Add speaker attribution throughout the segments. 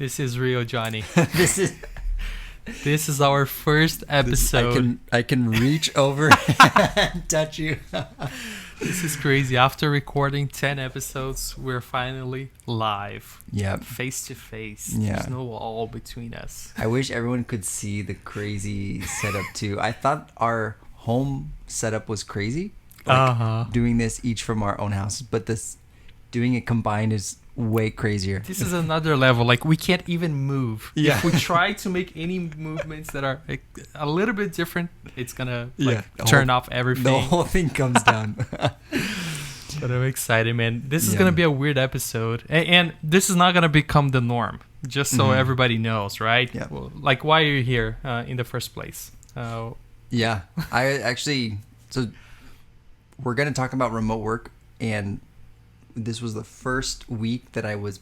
Speaker 1: This is real, Johnny.
Speaker 2: This is
Speaker 1: This is our first episode.
Speaker 2: I can reach over and touch you.
Speaker 1: This is crazy. After recording 10 episodes, we're finally live.
Speaker 2: Yep.
Speaker 1: Face to face.
Speaker 2: Yeah.
Speaker 1: There's no wall between us.
Speaker 2: I wish everyone could see the crazy setup too. I thought our home setup was crazy. Doing this each from our own houses, but doing it combined is way crazier.
Speaker 1: This is another level. Like, we can't even move.
Speaker 2: Yeah.
Speaker 1: If we try to make any movements that are like, a little bit different, it's gonna
Speaker 2: The
Speaker 1: turn
Speaker 2: whole-
Speaker 1: off everything.
Speaker 2: The whole thing comes down.
Speaker 1: But I'm excited, man. This is gonna be a weird episode, and this is not gonna become the norm. Just so everybody knows, right?
Speaker 2: Yeah.
Speaker 1: Well, like, why are you here in the first place?
Speaker 2: Yeah, I actually. So we're gonna talk about remote work, and this was the first week that I was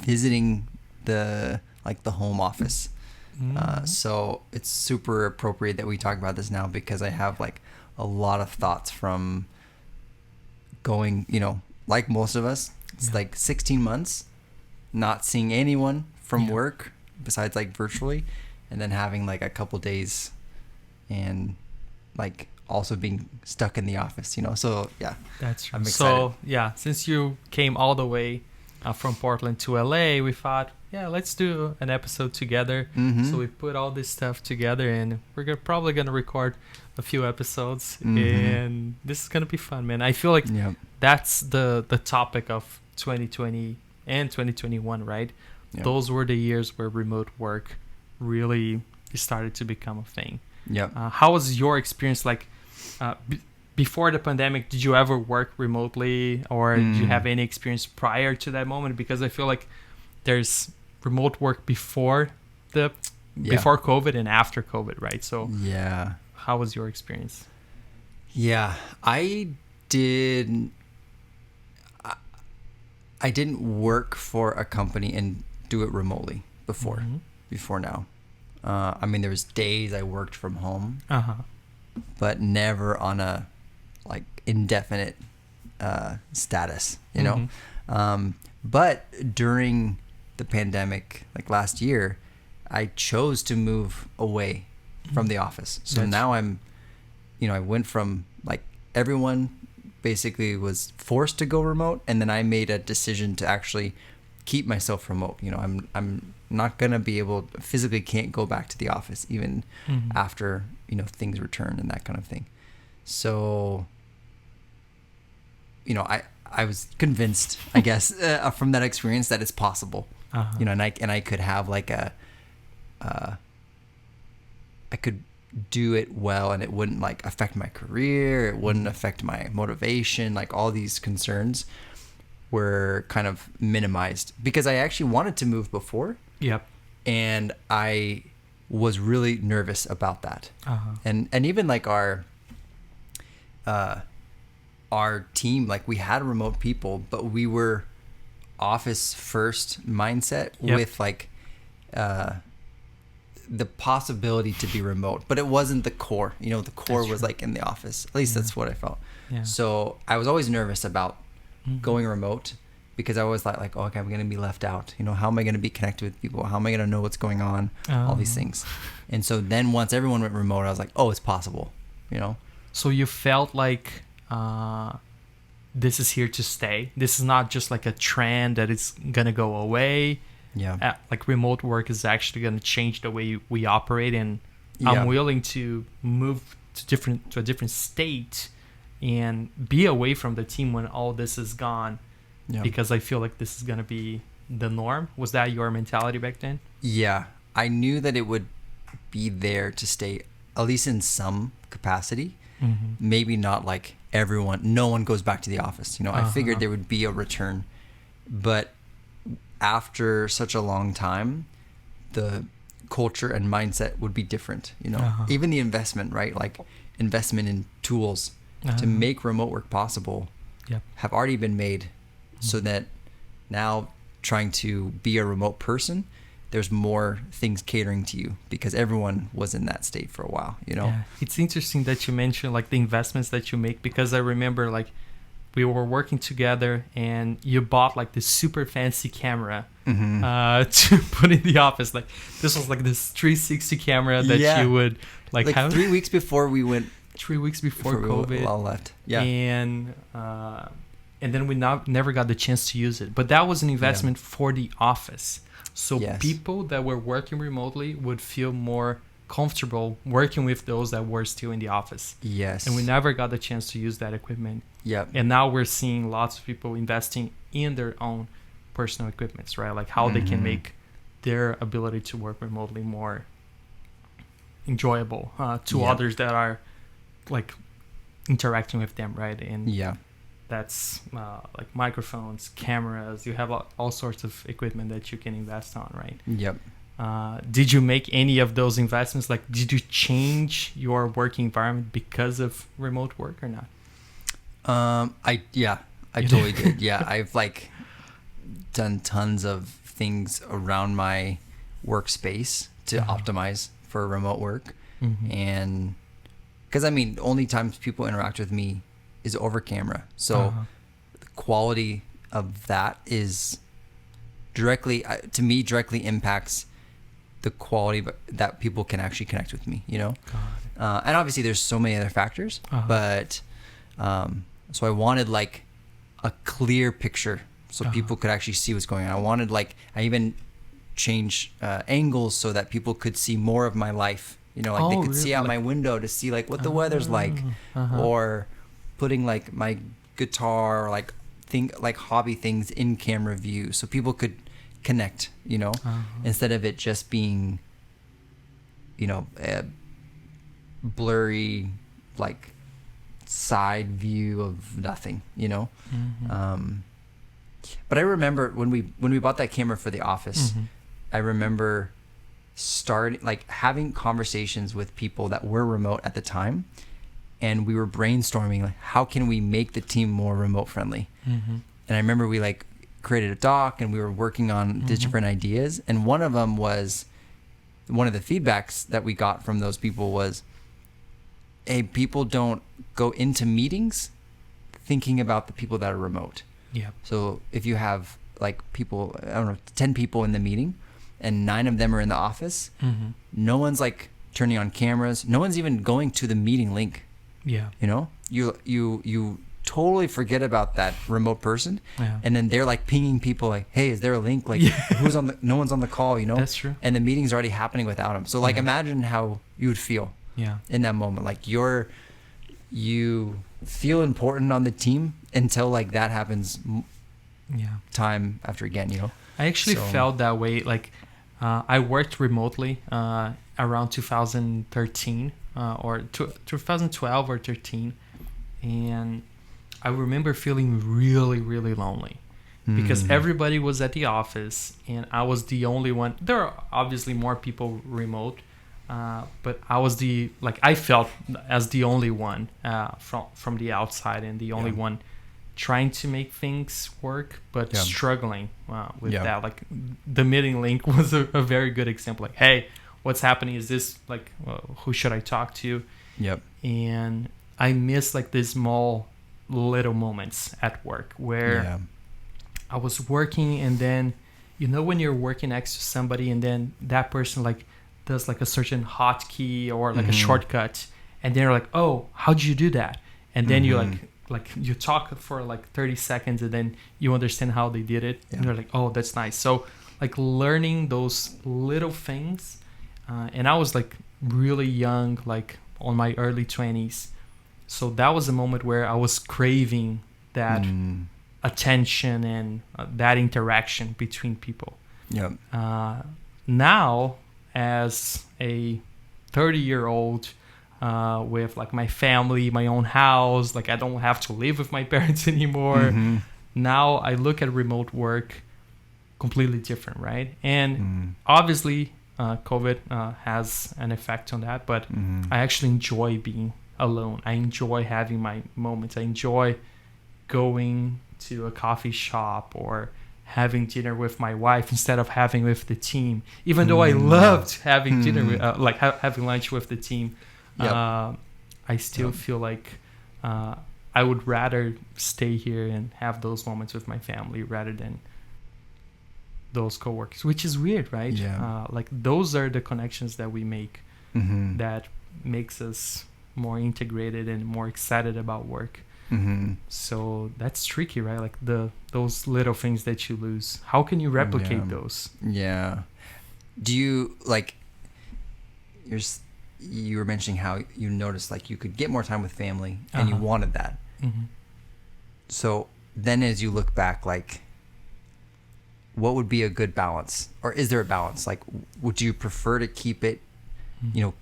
Speaker 2: visiting the home office. So it's super appropriate that we talk about this now, because I have like a lot of thoughts from going, like most of us, it's like 16 months not seeing anyone from work besides like virtually, and then having like a couple days and like also being stuck in the office, so yeah,
Speaker 1: That's true.
Speaker 2: I'm excited.
Speaker 1: So since you came all the way from Portland to LA, we thought, let's do an episode together. So we put all this stuff together, and we're probably gonna record a few episodes, and this is gonna be fun, man. I feel like that's the topic of 2020 and 2021, right? Those were the years where remote work really started to become a thing. How was your experience like before the pandemic? Did you ever work remotely, or did you have any experience prior to that moment? Because I feel like there's remote work before before COVID and after COVID, right? So how was your experience?
Speaker 2: I didn't work for a company and do it remotely before now. I mean, there was days I worked from home, but never on a like indefinite status, but during the pandemic, like last year, I chose to move away from the office. So now I'm, I went from like everyone basically was forced to go remote, and then I made a decision to actually keep myself remote. I'm not gonna be able, physically can't go back to the office even after things return and that kind of thing. So I was convinced, I guess, from that experience that it's possible. And I could have like I could do it well, and it wouldn't like affect my career, it wouldn't affect my motivation, like all these concerns were kind of minimized, because I actually wanted to move before. And I was really nervous about that. And even like our team, like we had remote people, but we were office first mindset with like the possibility to be remote, but it wasn't the core. The core was like in the office. At least that's what I felt. So I was always nervous about going remote, because I was like, okay, I'm going to be left out. How am I going to be connected with people? How am I going to know what's going on? All these things. And so then once everyone went remote, I was like, oh, it's possible.
Speaker 1: So you felt like this is here to stay. This is not just like a trend that it's going to go away. Like remote work is actually going to change the way we operate, and I'm willing to move to a different state and be away from the team when all this is gone, because I feel like this is going to be the norm. Was that your mentality back then? I knew that it would be there to stay, at least in some capacity. Maybe not like no one goes back to the office. I figured there would be a return, but after such a long time, the culture and mindset would be different. Even the investment, right? Like investment in tools to make remote work possible have already been made, so that now trying to be a remote person, there's more things catering to you, because everyone was in that state for a while. It's interesting that you mentioned like the investments that you make, because I remember like we were working together and you bought like this super fancy camera to put in the office. Like this was like this 360 camera that you would like have
Speaker 2: 3 weeks before we went.
Speaker 1: 3 weeks before COVID.
Speaker 2: We all left. Yeah.
Speaker 1: And then we never got the chance to use it. But that was an investment for the office. So people that were working remotely would feel more comfortable working with those that were still in the office.
Speaker 2: Yes.
Speaker 1: And we never got the chance to use that equipment.
Speaker 2: Yep.
Speaker 1: And now we're seeing lots of people investing in their own personal equipments, right? Like how they can make their ability to work remotely more enjoyable to others that are like interacting with them, right? And that's like microphones, cameras. You have all sorts of equipment that you can invest on, right?
Speaker 2: Yep.
Speaker 1: Did you make any of those investments? Like, did you change your working environment because of remote work or not?
Speaker 2: I totally did. Yeah, I've like done tons of things around my workspace to optimize for remote work, and because I mean, only times people interact with me is over camera, so the quality of that is directly impacts the quality that people can actually connect with me, you know. And obviously there's so many other factors, but so I wanted like a clear picture so people could actually see what's going on. I even changed angles so that people could see more of my life, you know, like they could see out my window to see like what the weather's like, or putting like my guitar or like hobby things in camera view so people could connect, you know, instead of it just being, you know, a blurry like side view of nothing, you know. But I remember when we bought that camera for the office, I remember having conversations with people that were remote at the time, and we were brainstorming like how can we make the team more remote friendly. And I remember we like created a doc and we were working on different ideas, and one of the feedbacks that we got from those people was, hey, people don't go into meetings thinking about the people that are remote. So if you have like people, I don't know, 10 people in the meeting and 9 of them are in the office, no one's like turning on cameras, no one's even going to the meeting link. You know, you totally forget about that remote person, and then they're like pinging people like, hey, is there a link? Like who's on the, no one's on the call, you know.
Speaker 1: That's true.
Speaker 2: And the meeting's already happening without them. So like imagine how you would feel in that moment. Like you feel important on the team until like that happens time after again, you know.
Speaker 1: I actually felt that way. Like I worked remotely around 2013 or 2012 or 13, and I remember feeling really, really lonely because everybody was at the office and I was the only one. There are obviously more people remote, but I felt as the only one from the outside and the only one trying to make things work, but struggling with that. Like the meeting link was a very good example. Like, hey, what's happening? Is this like, who should I talk to? And I miss like these small little moments at work where I was working, and then, you know, when you're working next to somebody and then that person like does like a certain hotkey or like a shortcut, and they're like, oh, how'd you do that? And then you like you talk for like 30 seconds and then you understand how they did it, and you're like, oh, that's nice. So like learning those little things, and I was like really young, like on my early 20s, so that was a moment where I was craving that attention and that interaction between people. Now, as a 30-year-old with like my family, my own house, like I don't have to live with my parents anymore. Now I look at remote work completely different, right? And obviously COVID has an effect on that, but I actually enjoy being alone. I enjoy having my moments. I enjoy going to a coffee shop or having dinner with my wife instead of having with the team, even though I loved having dinner with, having lunch with the team. I still feel like I would rather stay here and have those moments with my family rather than those coworkers, which is weird, right? Like those are the connections that we make that makes us more integrated and more excited about work. So that's tricky, right? Like those little things that you lose. How can you replicate those?
Speaker 2: Yeah. Do you like? You were mentioning how you noticed like you could get more time with family and you wanted that. So then, as you look back, like, what would be a good balance, or is there a balance? Like, would you prefer to keep it,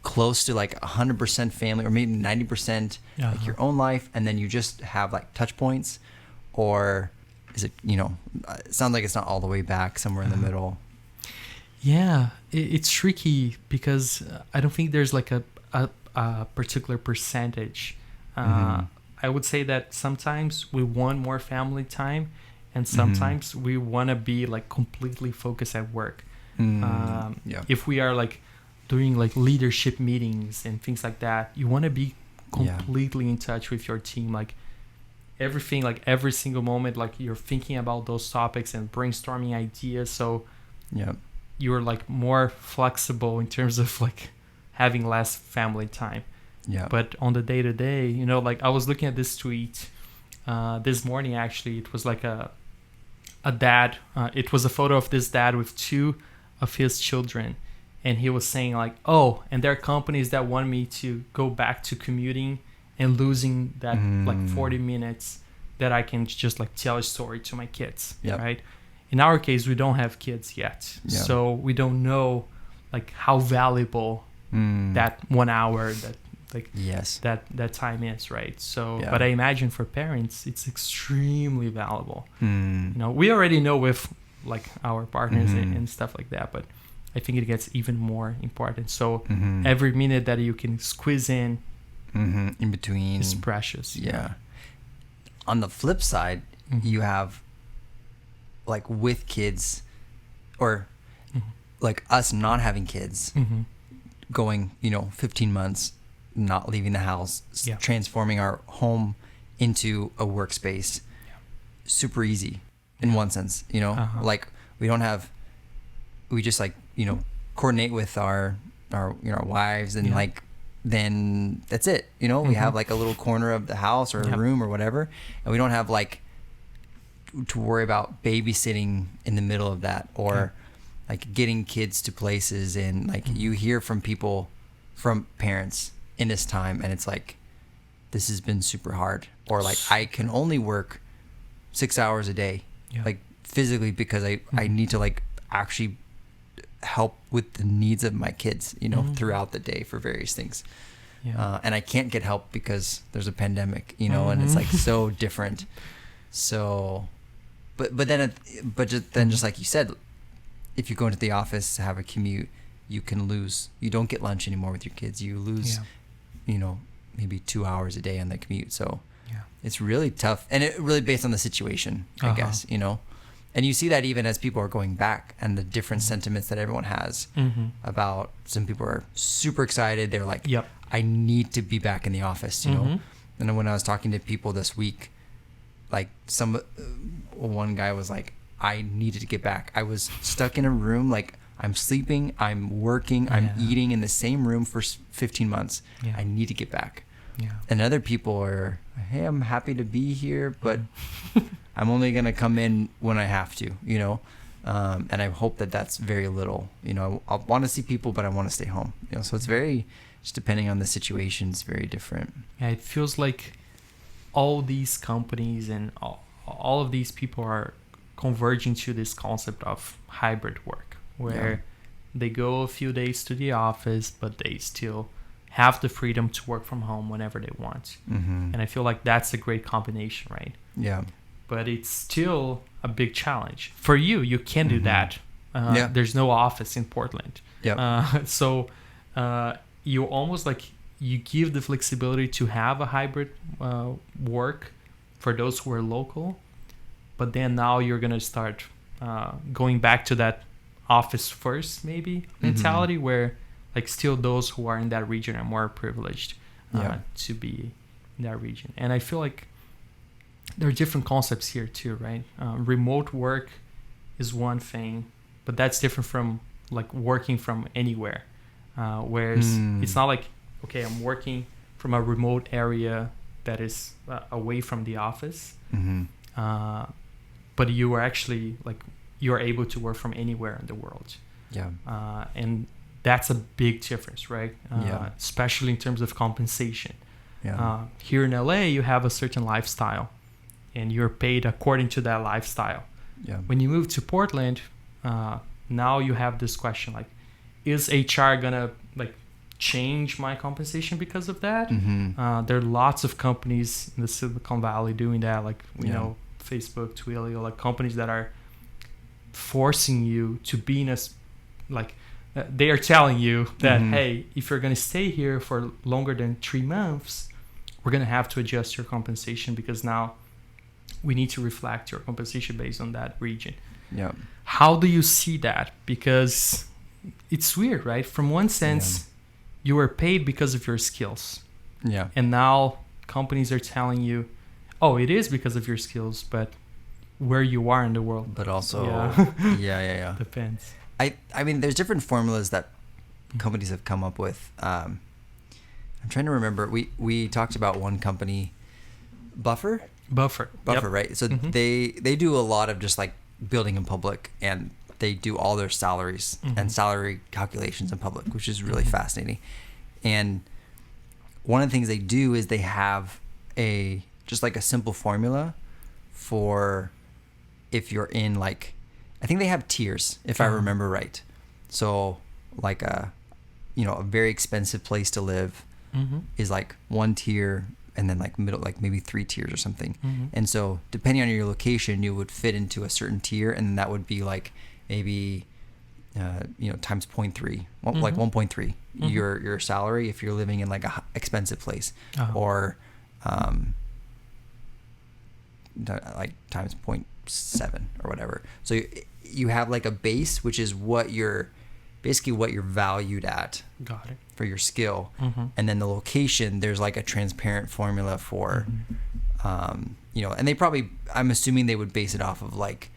Speaker 2: close to like 100% family, or maybe 90% like your own life, and then you just have like touch points, or is it, it sounds like it's not all the way back, somewhere in the middle?
Speaker 1: Yeah, it's tricky because I don't think there's like a particular percentage. I would say that sometimes we want more family time, and sometimes we want to be like completely focused at work. If we are like doing like leadership meetings and things like that, you want to be completely in touch with your team, like everything, like every single moment, like you're thinking about those topics and brainstorming ideas. So you're like more flexible in terms of like having less family time. But on the day to day, like I was looking at this tweet this morning, actually. It was like a dad. It was a photo of this dad with two of his children. And he was saying like, and there are companies that want me to go back to commuting and losing that like 40 minutes that I can just like tell a story to my kids, right? In our case, we don't have kids yet. So we don't know like how valuable that 1 hour, that like that time is, right? So but I imagine for parents it's extremely valuable. We already know with like our partners and stuff like that, but I think it gets even more important. So every minute that you can squeeze in
Speaker 2: between
Speaker 1: is precious.
Speaker 2: On the flip side, you have like with kids, or like us not having kids, going 15 months not leaving the house, transforming our home into a workspace. Super easy in one sense, like we just like coordinate with our wives, and like then that's it. We have like a little corner of the house or a room or whatever, and we don't have like to worry about babysitting in the middle of that, or like getting kids to places. And like you hear from parents in this time, and it's like, this has been super hard, or like I can only work 6 hours a day, like physically, because I need to like actually help with the needs of my kids, throughout the day for various things. And I can't get help because there's a pandemic, and it's like so different. So, but then just like you said, if you go into the office to have a commute, you don't get lunch anymore with your kids. You lose, maybe 2 hours a day on the commute. So it's really tough, and it really based on the situation, I guess, And you see that even as people are going back, and the different sentiments that everyone has about. Some people are super excited. They're like, I need to be back in the office, And then when I was talking to people this week, like one guy was like, I needed to get back. I was stuck in a room, like I'm sleeping, I'm working, I'm eating in the same room for 15 months. I need to get back. And other people are, hey, I'm happy to be here, but I'm only going to come in when I have to, and I hope that that's very little. I want to see people, but I want to stay home. So it's very, just depending on the situation, it's very different.
Speaker 1: Yeah, it feels like all these companies and all of these people are converging to this concept of hybrid work, where they go a few days to the office, but they still have the freedom to work from home whenever they want. And I feel like that's a great combination, right? But it's still a big challenge for you. You can do that. There's no office in Portland. So you almost like, you give the flexibility to have a hybrid work for those who are local, but then now you're going to start going back to that office first maybe mentality, where like still those who are in that region are more privileged to be in that region. And I feel like there are different concepts here too, right? Remote work is one thing, but that's different from like working from anywhere. Whereas it's not like, okay, I'm working from a remote area that is away from the office, but you are actually like, you're able to work from anywhere in the world.
Speaker 2: Yeah.
Speaker 1: And that's a big difference, right? Especially in terms of compensation.
Speaker 2: Yeah.
Speaker 1: Here in LA, you have a certain lifestyle and you're paid according to that lifestyle.
Speaker 2: Yeah.
Speaker 1: When you move to Portland, now you have this question like, is HR gonna like change my compensation because of that? There are lots of companies in the Silicon Valley doing that, like you know, Facebook, Twilio, like companies that are forcing you to be in a like they are telling you that hey, if you're gonna stay here for longer than 3 months, we're gonna have to adjust your compensation because now we need to reflect your compensation based on that region.
Speaker 2: Yeah.
Speaker 1: How do you see that? Because it's weird, right? From one sense, you were paid because of your skills.
Speaker 2: Yeah.
Speaker 1: And now companies are telling you, oh, it is because of your skills, but where you are in the world.
Speaker 2: But also, yeah.
Speaker 1: Depends.
Speaker 2: I mean, there's different formulas that companies have come up with. I'm trying to remember. We talked about one company, Buffer, right? So they do a lot of just like building in public, and they do all their salaries and salary calculations in public, which is really fascinating. And one of the things they do is they have just like a simple formula for if you're in like, I think they have tiers if I remember right. So like a very expensive place to live is like one tier, and then like middle, like maybe 3 tiers or something. And so depending on your location, you would fit into a certain tier, and that would be like maybe times 0.3, like 1.3 your salary if you're living in like a expensive place, or like times 0.7 or whatever. So you have like a base, which is what you're valued at.
Speaker 1: Got it.
Speaker 2: For your skill. And then the location, there's like a transparent formula for and they probably, I'm assuming they would base it off of like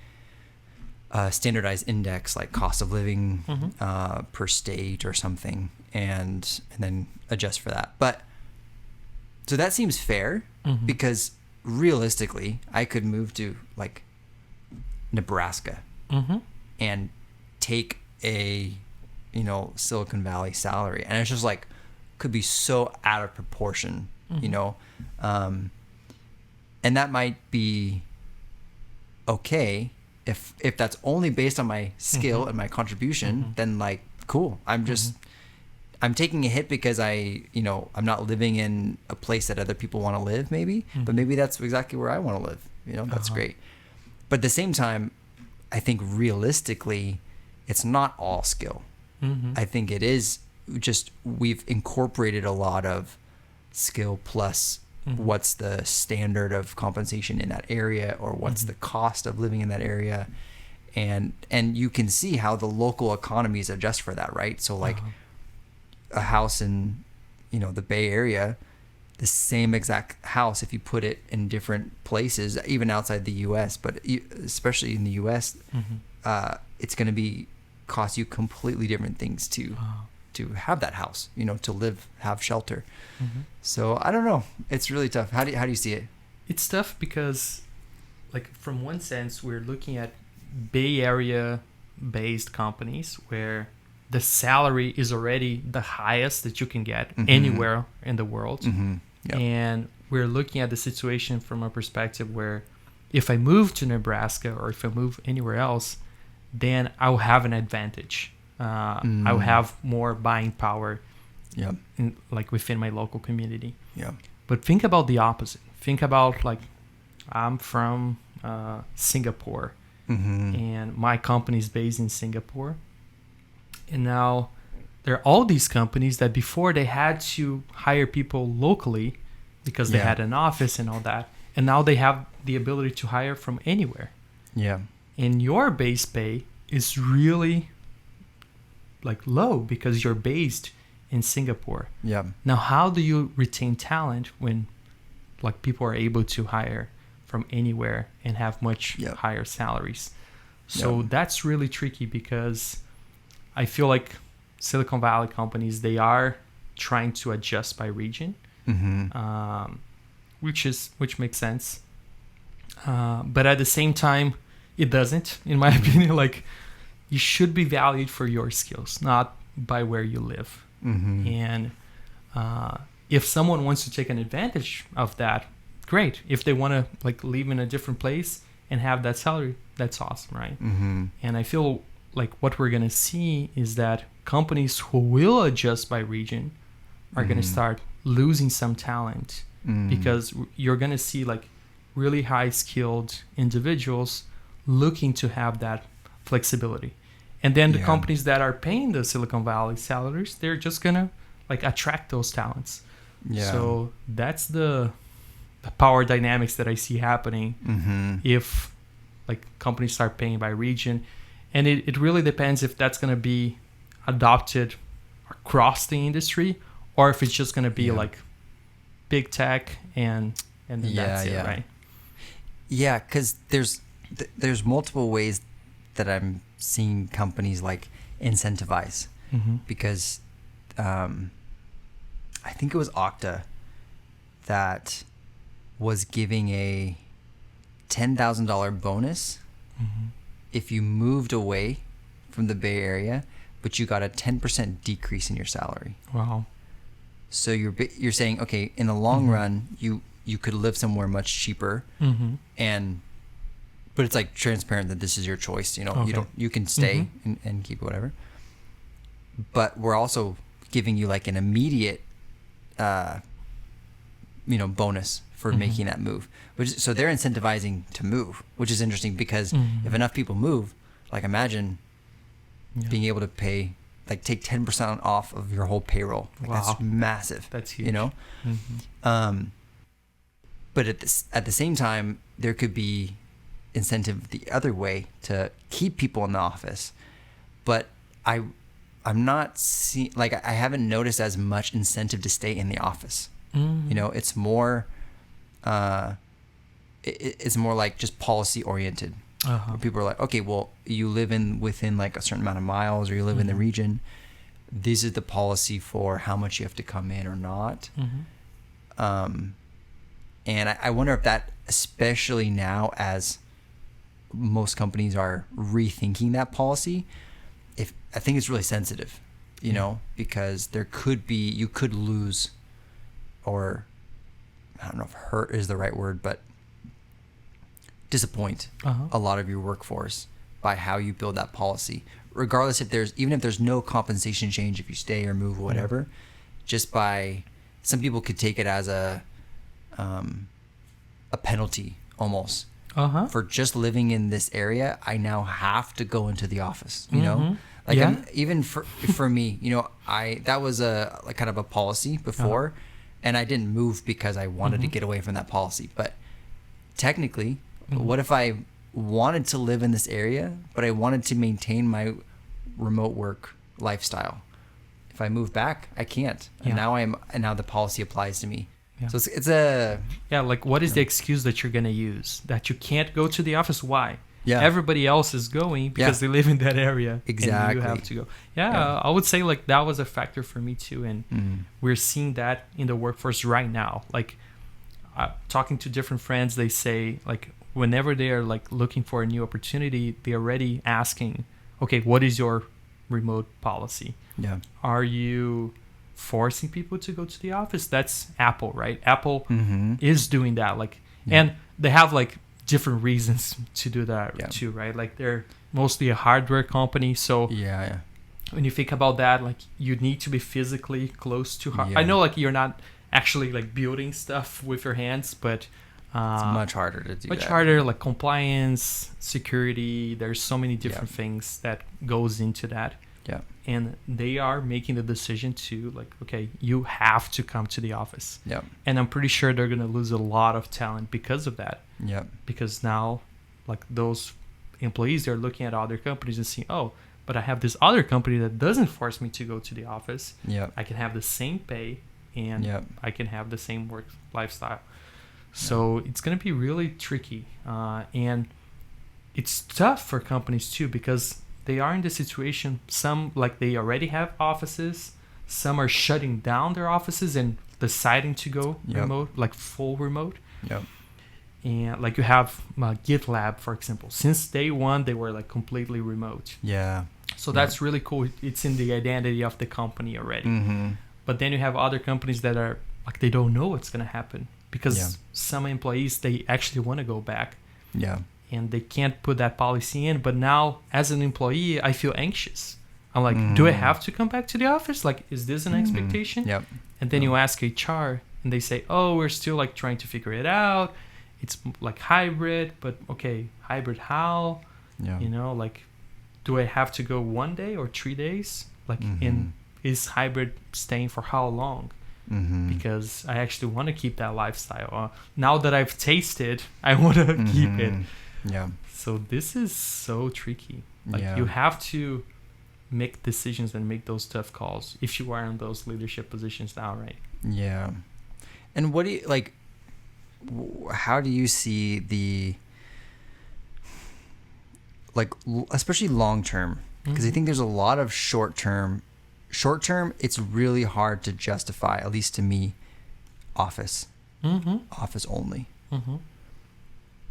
Speaker 2: a standardized index, like cost of living per state or something, and then adjust for that. But so that seems fair, because realistically I could move to like Nebraska and take a Silicon Valley salary, and it's just like could be so out of proportion, and that might be okay if that's only based on my skill and my contribution. Then like cool, I'm taking a hit because I'm not living in a place that other people want to live, maybe, but maybe that's exactly where I want to live. That's great. But at the same time, I think realistically, it's not all skill. I think it is just we've incorporated a lot of skill plus what's the standard of compensation in that area, or what's the cost of living in that area, and you can see how the local economies adjust for that, right? So like a house in the Bay Area, the same exact house, if you put it in different places, even outside the U.S., but especially in the U.S., it's going to cost you completely different things to have that house, to live, have shelter. So I don't know. It's really tough. How do you see it?
Speaker 1: It's tough because, like, from one sense, we're looking at Bay Area based companies where the salary is already the highest that you can get anywhere in the world. And we're looking at the situation from a perspective where if I move to Nebraska or if I move anywhere else, then I'll have an advantage. I'll have more buying power within my local community. But think about the opposite. Think about like I'm from Singapore and my company is based in Singapore. And now there are all these companies that before they had to hire people locally because they had an office and all that. And now they have the ability to hire from anywhere. And your base pay is really like low because you're based in Singapore. Now, how do you retain talent when like people are able to hire from anywhere and have much higher salaries? So that's really tricky because I feel like Silicon Valley companies, they are trying to adjust by region, which makes sense. But at the same time, it doesn't, in my opinion. Like, you should be valued for your skills, not by where you live. And if someone wants to take an advantage of that, great. If they want to like live in a different place and have that salary, that's awesome, right? And I feel like what we're gonna see is that companies who will adjust by region are gonna start losing some talent because you're gonna see like really high skilled individuals looking to have that flexibility. And then the companies that are paying the Silicon Valley salaries, they're just gonna like attract those talents. So that's the power dynamics that I see happening if like companies start paying by region. And it really depends if that's going to be adopted across the industry or if it's just going to be like big tech and then that's it, right?
Speaker 2: Yeah, because there's multiple ways that I'm seeing companies like incentivize because I think it was Okta that was giving a $10,000 bonus if you moved away from the Bay Area, but you got a 10% decrease in your salary.
Speaker 1: Wow.
Speaker 2: So you're saying, okay, in the long run, you could live somewhere much cheaper, but it's like transparent that this is your choice. You know, you can stay and keep whatever. But we're also giving you like an immediate, bonus for making that move. So they're incentivizing to move, which is interesting because if enough people move, like imagine being able to pay, like take 10% off of your whole payroll. Like that's massive.
Speaker 1: That's huge.
Speaker 2: You know? But at the same time, there could be incentive the other way to keep people in the office. But I'm not seeing, like I haven't noticed as much incentive to stay in the office. You know, it's more it's more like just policy oriented. Where people are like, okay, well, you live within like a certain amount of miles, or you live in the region. This is the policy for how much you have to come in or not. And I wonder if that, especially now as most companies are rethinking that policy, I think it's really sensitive, you know, because you could lose, or I don't know if hurt is the right word, but disappoint a lot of your workforce by how you build that policy, regardless if there's no compensation change if you stay or move or whatever. Just by, some people could take it as a penalty almost for just living in this area. I now have to go into the office, you know, like even for me, you know, that was a like kind of a policy before. And I didn't move because I wanted to get away from that policy. But technically, what if I wanted to live in this area, but I wanted to maintain my remote work lifestyle? If I move back, I can't. And now the policy applies to me. So it's a... Yeah,
Speaker 1: like what is the excuse that you're going to use? That you can't go to the office? Why?
Speaker 2: Yeah.
Speaker 1: Everybody else is going because they live in that area.
Speaker 2: Exactly.
Speaker 1: And you have to go. I would say like that was a factor for me too. And we're seeing that in the workforce right now. Like talking to different friends, they say like whenever they are like looking for a new opportunity, they're already asking, okay, what is your remote policy?
Speaker 2: Yeah.
Speaker 1: Are you forcing people to go to the office? That's Apple, right? Apple is doing that. Like, and they have like different reasons to do that too, right? Like they're mostly a hardware company, so when you think about that, like you need to be physically close to I know like you're not actually like building stuff with your hands, but
Speaker 2: it's much harder to do.
Speaker 1: Much harder, like compliance, security. There's so many different things that goes into that.
Speaker 2: Yeah.
Speaker 1: And they are making the decision to like, okay, you have to come to the office.
Speaker 2: Yeah.
Speaker 1: And I'm pretty sure they're going to lose a lot of talent because of that.
Speaker 2: Yeah.
Speaker 1: Because now, like those employees, they're looking at other companies and seeing, oh, but I have this other company that doesn't force me to go to the office.
Speaker 2: Yeah.
Speaker 1: I can have the same pay and I can have the same work lifestyle. So it's going to be really tricky. And it's tough for companies too, because they are in the situation, some like they already have offices, some are shutting down their offices and deciding to go remote, like full remote.
Speaker 2: Yep.
Speaker 1: And like you have GitLab, for example. Since day one, they were like completely remote.
Speaker 2: Yeah.
Speaker 1: So that's really cool. It's in the identity of the company already.
Speaker 2: Mm-hmm.
Speaker 1: But then you have other companies that are like, they don't know what's going to happen, because some employees, they actually want to go back.
Speaker 2: Yeah.
Speaker 1: And they can't put that policy in. But now, as an employee, I feel anxious. I'm like, do I have to come back to the office? Like, is this an expectation?
Speaker 2: Yep.
Speaker 1: And then you ask HR, and they say, oh, we're still like trying to figure it out. It's like hybrid, but okay, hybrid how?
Speaker 2: Yeah.
Speaker 1: You know, like, do I have to go 1 day or 3 days? Like, is hybrid staying for how long? Because I actually want to keep that lifestyle. Now that I've tasted, I want to keep it.
Speaker 2: Yeah.
Speaker 1: So this is so tricky. Like, you have to make decisions and make those tough calls if you are in those leadership positions now, right?
Speaker 2: Yeah. And what do you like? How do you see the, like, especially long term? Because I think there's a lot of short term. Short term, it's really hard to justify, at least to me, office only.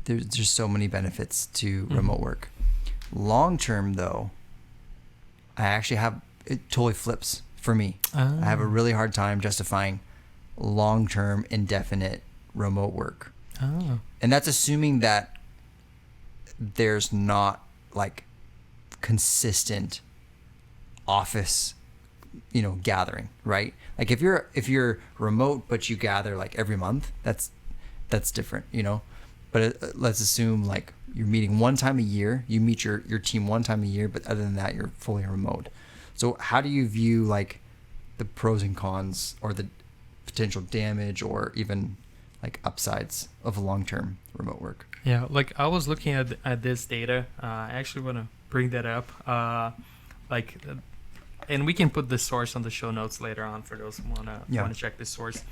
Speaker 2: There's just so many benefits to remote work. Long term, though, I actually have, it totally flips for me. I have a really hard time justifying long term, indefinite remote work. And that's assuming that there's not like consistent office, gathering, right? Like if you're remote but you gather like every month, that's different, But let's assume like you're meeting one time a year, you meet your team one time a year, but other than that, you're fully remote. So how do you view like the pros and cons, or the potential damage, or even like upsides of long-term remote work?
Speaker 1: Yeah, like I was looking at this data. I actually want to bring that up. And we can put the source on the show notes later on for those who want to check this source.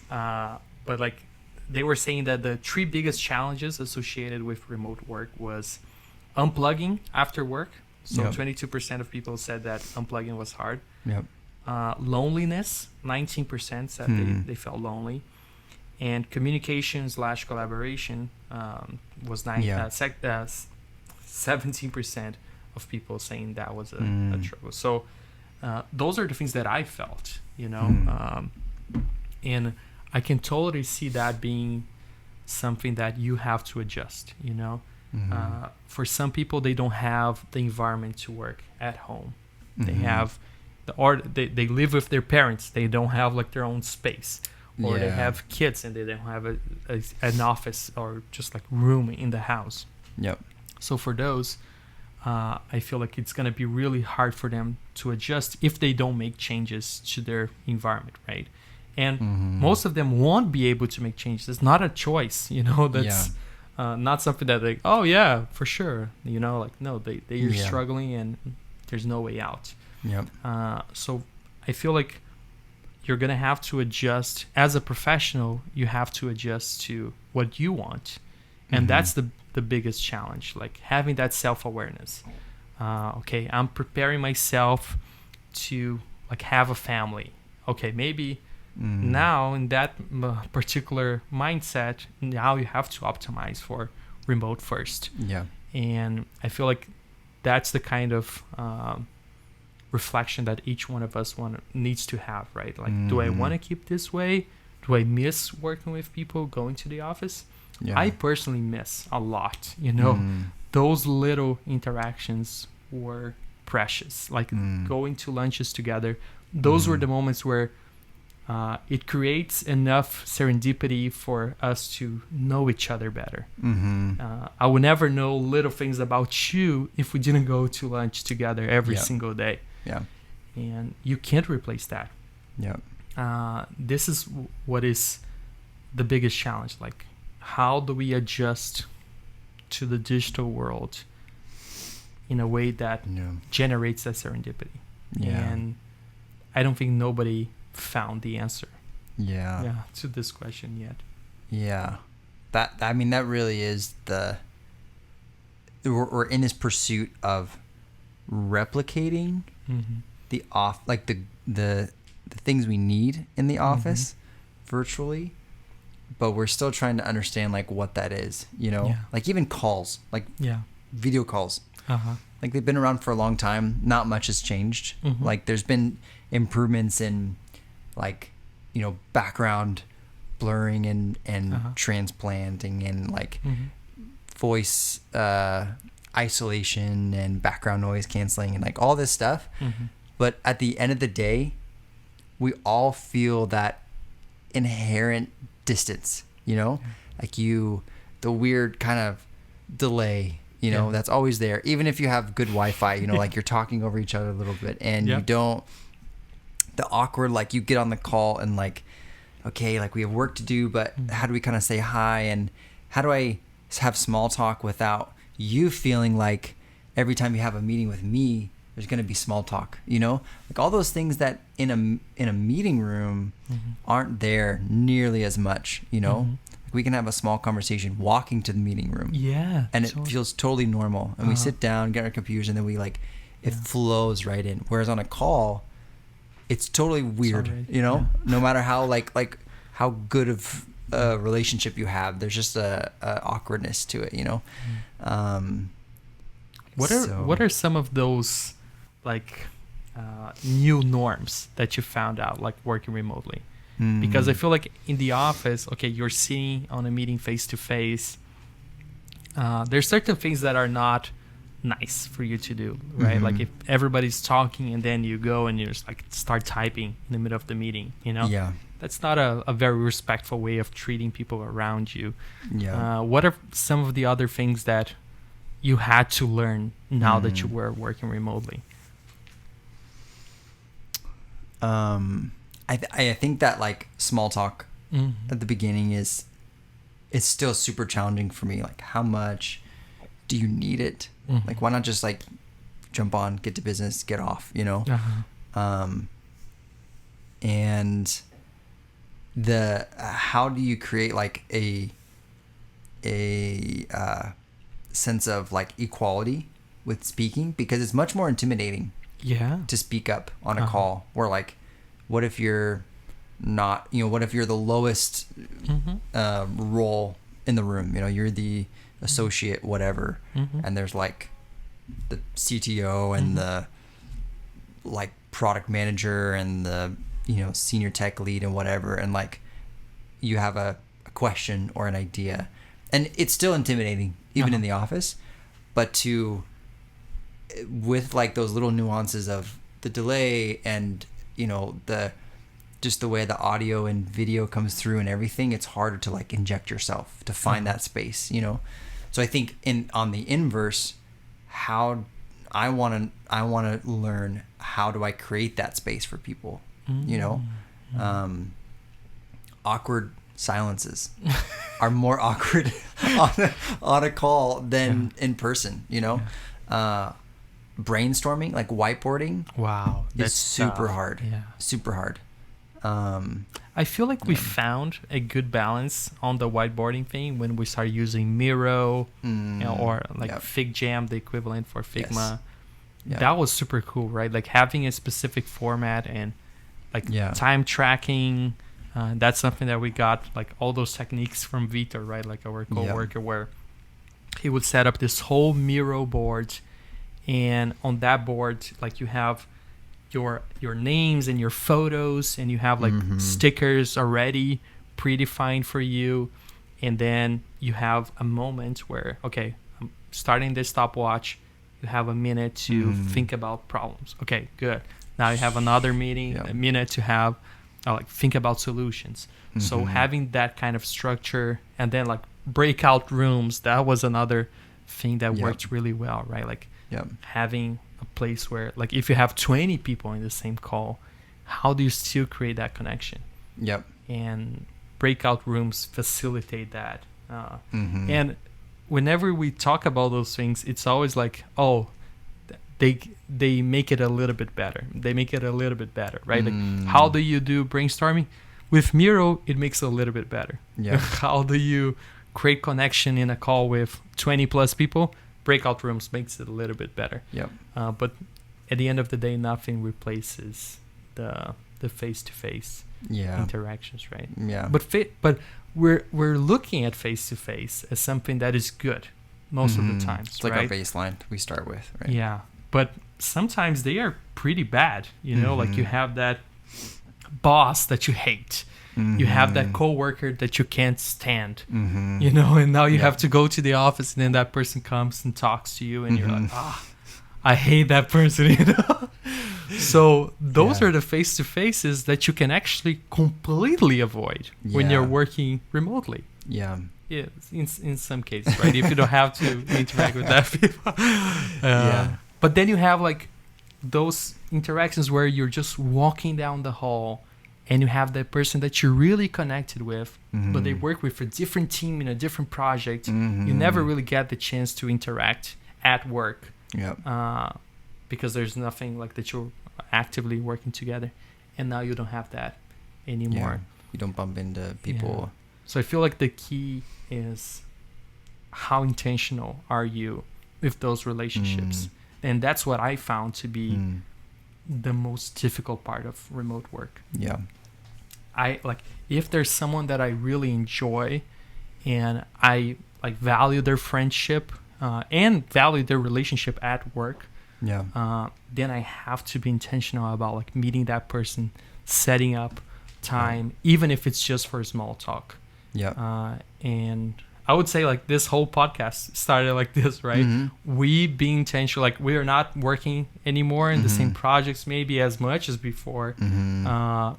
Speaker 1: But like they were saying that the 3 biggest challenges associated with remote work was unplugging after work. So 22% of people said that unplugging was hard.
Speaker 2: Yep.
Speaker 1: Loneliness, 19% said they felt lonely. And communication/collaboration was 17% of people saying that was a trouble. So those are the things that I felt, and I can totally see that being something that you have to adjust, For some people, they don't have the environment to work at home. They have they live with their parents. They don't have like their own space. Or they have kids and they don't have an office or just like room in the house.
Speaker 2: Yep.
Speaker 1: So for those, I feel like it's going to be really hard for them to adjust if they don't make changes to their environment, right? And most of them won't be able to make changes. It's not a choice, that's not something that they, oh yeah, for sure. Like, no, they're struggling and there's no way out.
Speaker 2: Yep.
Speaker 1: So I feel like you're going to have to adjust. As a professional, you have to adjust to what you want. And that's the biggest challenge, like having that self-awareness. Okay, I'm preparing myself to like have a family. Okay, maybe now in that particular mindset, now you have to optimize for remote first.
Speaker 2: Yeah.
Speaker 1: And I feel like that's the kind of reflection that each one of us needs to have, right? Like, do I want to keep this way? Do I miss working with people, going to the office? Yeah. I personally miss a lot, those little interactions were precious, like going to lunches together. Those were the moments where it creates enough serendipity for us to know each other better. I would never know little things about you if we didn't go to lunch together every single day.
Speaker 2: Yeah.
Speaker 1: And you can't replace that.
Speaker 2: Yeah.
Speaker 1: This is what is the biggest challenge. Like, how do we adjust to the digital world in a way that generates that serendipity?
Speaker 2: Yeah.
Speaker 1: And I don't think nobody found the answer.
Speaker 2: Yeah.
Speaker 1: To this question yet.
Speaker 2: Yeah. That really is we're in this pursuit of replicating the things we need in the office virtually, but we're still trying to understand like what that is, like even calls, like video calls. Like they've been around for a long time. Not much has changed. Like there's been improvements in like, background blurring and transplanting and like voice isolation and background noise canceling and like all this stuff. But at the end of the day, we all feel that inherent distance, like the weird kind of delay, that's always there. Even if you have good Wi-Fi, like you're talking over each other a little bit and you don't, the awkward, like you get on the call and like, okay, like we have work to do, but how do we kind of say hi? And how do I have small talk without you feeling like every time you have a meeting with me, there's going to be small talk, like all those things that in a meeting room aren't there nearly as much, like we can have a small conversation walking to the meeting room. And it feels totally normal. And we sit down, get our computers, and then we like, it flows right in. Whereas on a call, it's totally weird, no matter how like how good of a relationship you have, there's just a awkwardness to it,
Speaker 1: What are some of those like new norms that you found out like working remotely? Because I feel like in the office, okay, you're seeing on a meeting face to face, there's certain things that are not nice for you to do, right? Like if everybody's talking and then you go and you just like start typing in the middle of the meeting, that's not a very respectful way of treating people around you. What are some of the other things that you had to learn now that you were working remotely?
Speaker 2: I think that like small talk at the beginning it's still super challenging for me. Like how much do you need it? Like why not just like jump on, get to business, get off, and how do you create like a sense of like equality with speaking, because it's much more intimidating to speak up on a call, where like what if you're not, what if you're the lowest role in the room, you're the associate whatever, and there's like the CTO and the like product manager and the senior tech lead and whatever, and like you have a question or an idea, and it's still intimidating even in the office, but with like those little nuances of the delay and just the way the audio and video comes through and everything, it's harder to like inject yourself to find that space, So I think on the inverse, how I want to learn, how do I create that space for people, awkward silences are more awkward on a call than in person, brainstorming, like whiteboarding.
Speaker 1: Wow.
Speaker 2: That's super hard. Super hard.
Speaker 1: I feel like we found a good balance on the whiteboarding thing when we started using Miro, or like FigJam, the equivalent for Figma. That was super cool, right? Like having a specific format and like time tracking. That's something that we got, like all those techniques from Vitor, right? Like our coworker, where he would set up this whole Miro board, and on that board, like you have your names and your photos, and you have like stickers already predefined for you, and then you have a moment where, okay, I'm starting this stopwatch, you have a minute to think about problems. Okay, good. Now you have another meeting, a minute to have like think about solutions. So having that kind of structure, and then like breakout rooms, that was another thing that worked really well, right? Like having a place where, like, if you have 20 people in the same call, how do you still create that connection? And breakout rooms facilitate that. And whenever we talk about those things, it's always like, oh, they make it a little bit better. They make it a little bit better, right? Like, how do you do brainstorming? With Miro, it makes it a little bit better. How do you create connection in a call with 20 plus people? breakout rooms makes it a little bit better.
Speaker 2: Yep.
Speaker 1: But at the end of the day, nothing replaces the face-to-face interactions, right?
Speaker 2: Yeah.
Speaker 1: But we're looking at face-to-face as something that is good most of the times.
Speaker 2: It's like
Speaker 1: right?
Speaker 2: our baseline we start with, right?
Speaker 1: Yeah. But sometimes they are pretty bad, like you have that boss that you hate. You have that coworker that you can't stand, and now you have to go to the office, and then that person comes and talks to you, and you're like, I hate that person, So those are the face-to-faces that you can actually completely avoid when you're working remotely.
Speaker 2: Yeah.
Speaker 1: Yeah, in some cases, right? If you don't have to interact with that people. But then you have like those interactions where you're just walking down the hall and you have that person that you're really connected with, but they work with a different team in a different project. You never really get the chance to interact at work. Because there's nothing like that you're actively working together. And now you don't have that anymore.
Speaker 2: You don't bump into people.
Speaker 1: So I feel like the key is how intentional are you with those relationships? And that's what I found to be the most difficult part of remote work.
Speaker 2: Yeah.
Speaker 1: I like if there's someone that I really enjoy and I like value their friendship and value their relationship at work, then I have to be intentional about like meeting that person, setting up time, even if it's just for small talk. And I would say like this whole podcast started like this, right? We being intentional, like we are not working anymore in the same projects maybe as much as before.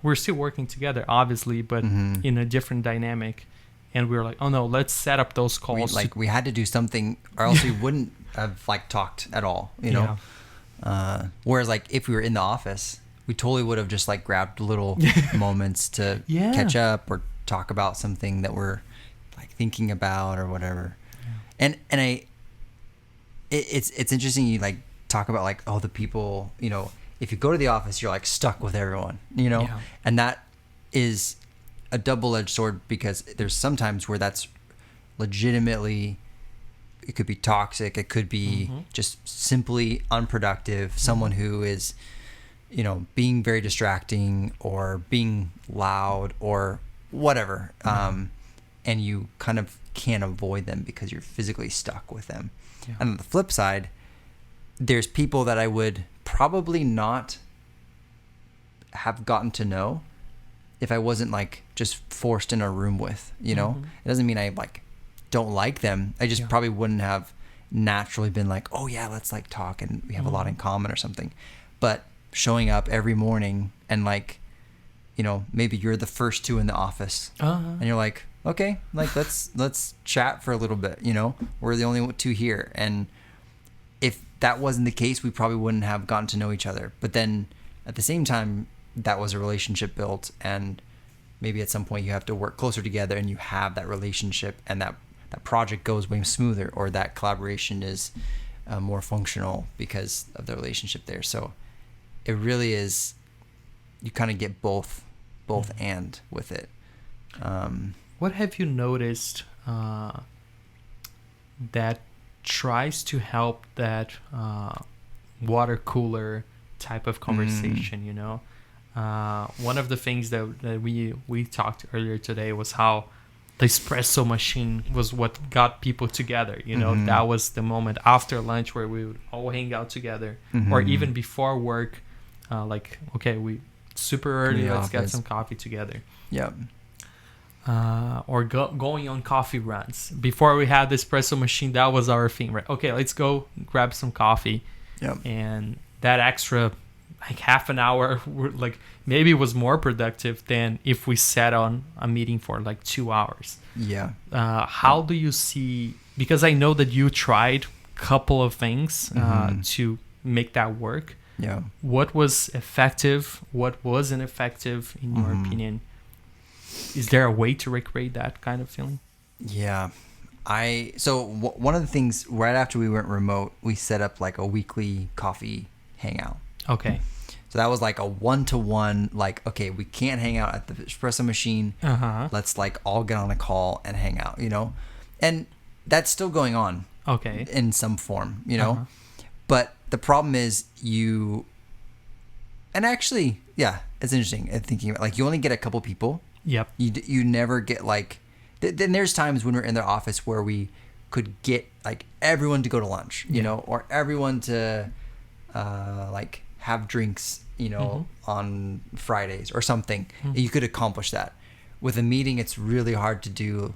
Speaker 1: We're still working together, obviously, but in a different dynamic. And we were like, oh no, let's set up those calls.
Speaker 2: We had to do something, or else we wouldn't have like talked at all, know. Whereas like if we were in the office, we totally would have just like grabbed little moments to catch up or talk about something that we're like thinking about or whatever. And it's interesting you like talk about like, oh, the people, if you go to the office, you're like stuck with everyone, and that is a double-edged sword because there's sometimes where that's legitimately, it could be toxic, it could be just simply unproductive, someone who is being very distracting or being loud or whatever, and you kind of can't avoid them because you're physically stuck with them. And on the flip side, there's people that I would probably not have gotten to know if I wasn't like just forced in a room with, It doesn't mean I like don't like them. I just probably wouldn't have naturally been like, oh yeah, let's like talk and we have a lot in common or something. But showing up every morning and like, maybe you're the first two in the office and you're like, okay, like let's chat for a little bit, we're the only two here. And if that wasn't the case, we probably wouldn't have gotten to know each other. But then at the same time, that was a relationship built, and maybe at some point you have to work closer together and you have that relationship, and that project goes way smoother, or that collaboration is more functional because of the relationship there. So it really is, you kind of get both and with it.
Speaker 1: What have you noticed that tries to help that water cooler type of conversation, one of the things that we talked earlier today was how the espresso machine was what got people together. That was the moment after lunch where we would all hang out together, or even before work, like, okay, we super early, let's get some coffee together. Or going on coffee runs. Before we had the espresso machine, that was our thing, right? Okay, let's go grab some coffee. And that extra like half an hour, like maybe was more productive than if we sat on a meeting for like 2 hours. How do you see, because I know that you tried a couple of things to make that work. What was effective? What wasn't effective in your opinion? Is there a way to recreate that kind of feeling?
Speaker 2: So one of the things right after we went remote, we set up like a weekly coffee hangout.
Speaker 1: Okay.
Speaker 2: So that was like a 1-to-1, like, okay, we can't hang out at the espresso machine. Let's like all get on a call and hang out, And that's still going on.
Speaker 1: Okay.
Speaker 2: In some form, you know. But the problem is and actually, yeah, it's interesting thinking about, like, you only get a couple people.
Speaker 1: Yep.
Speaker 2: You never get, like, then there's times when we're in the office where we could get, like, everyone to go to lunch, you know, or everyone to like have drinks, you know, on Fridays or something. You could accomplish that. With a meeting, it's really hard to do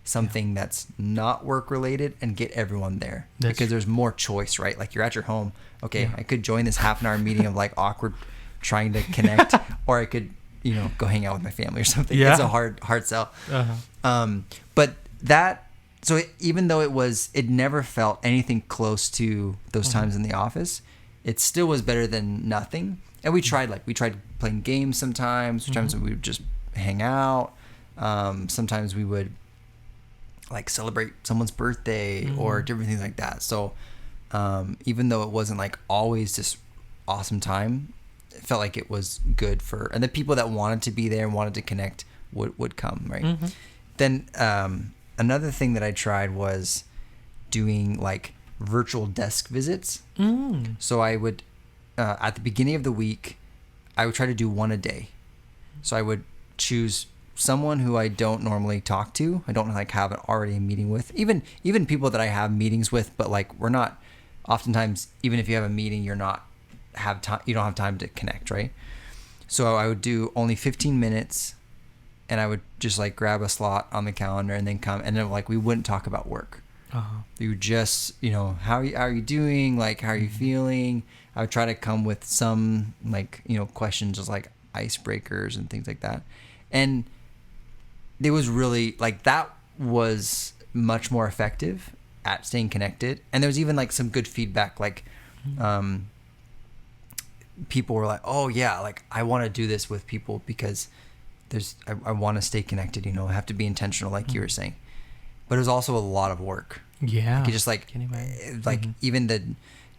Speaker 2: something that's not work related and get everyone there, because there's more choice, right? Like, you're at your home. Okay, I could join this half an hour meeting of, like, awkward trying to connect, or I could, you know, go hang out with my family or something. It's a hard sell. But that, so even though it never felt anything close to those times in the office, it still was better than nothing. And we tried playing games sometimes. Sometimes we would just hang out. Sometimes we would, like, celebrate someone's birthday or different things like that. So even though it wasn't, like, always this awesome time, it felt like it was good and the people that wanted to be there and wanted to connect would come, right? Then another thing that I tried was doing, like, virtual desk visits. So I would at the beginning of the week, I would try to do one a day. So I would choose someone who I don't normally talk to. I don't, like, have already a meeting with. Even people that I have meetings with, but, like, we're not. Oftentimes, even if you have a meeting, you don't have time to connect, right? So I would do only 15 minutes, and I would just, like, grab a slot on the calendar and then come, and then, like, we wouldn't talk about work. We would just, you know, how are you doing? Like, how are you feeling? I would try to come with some, like, you know, questions, just like icebreakers and things like that. And it was really, like, that was much more effective at staying connected. And there was even, like, some good feedback, like, people were like, oh yeah, like, I want to do this with people because I want to stay connected, you know, I have to be intentional, like you were saying. But it was also a lot of work. Yeah. Like, it just, like, even the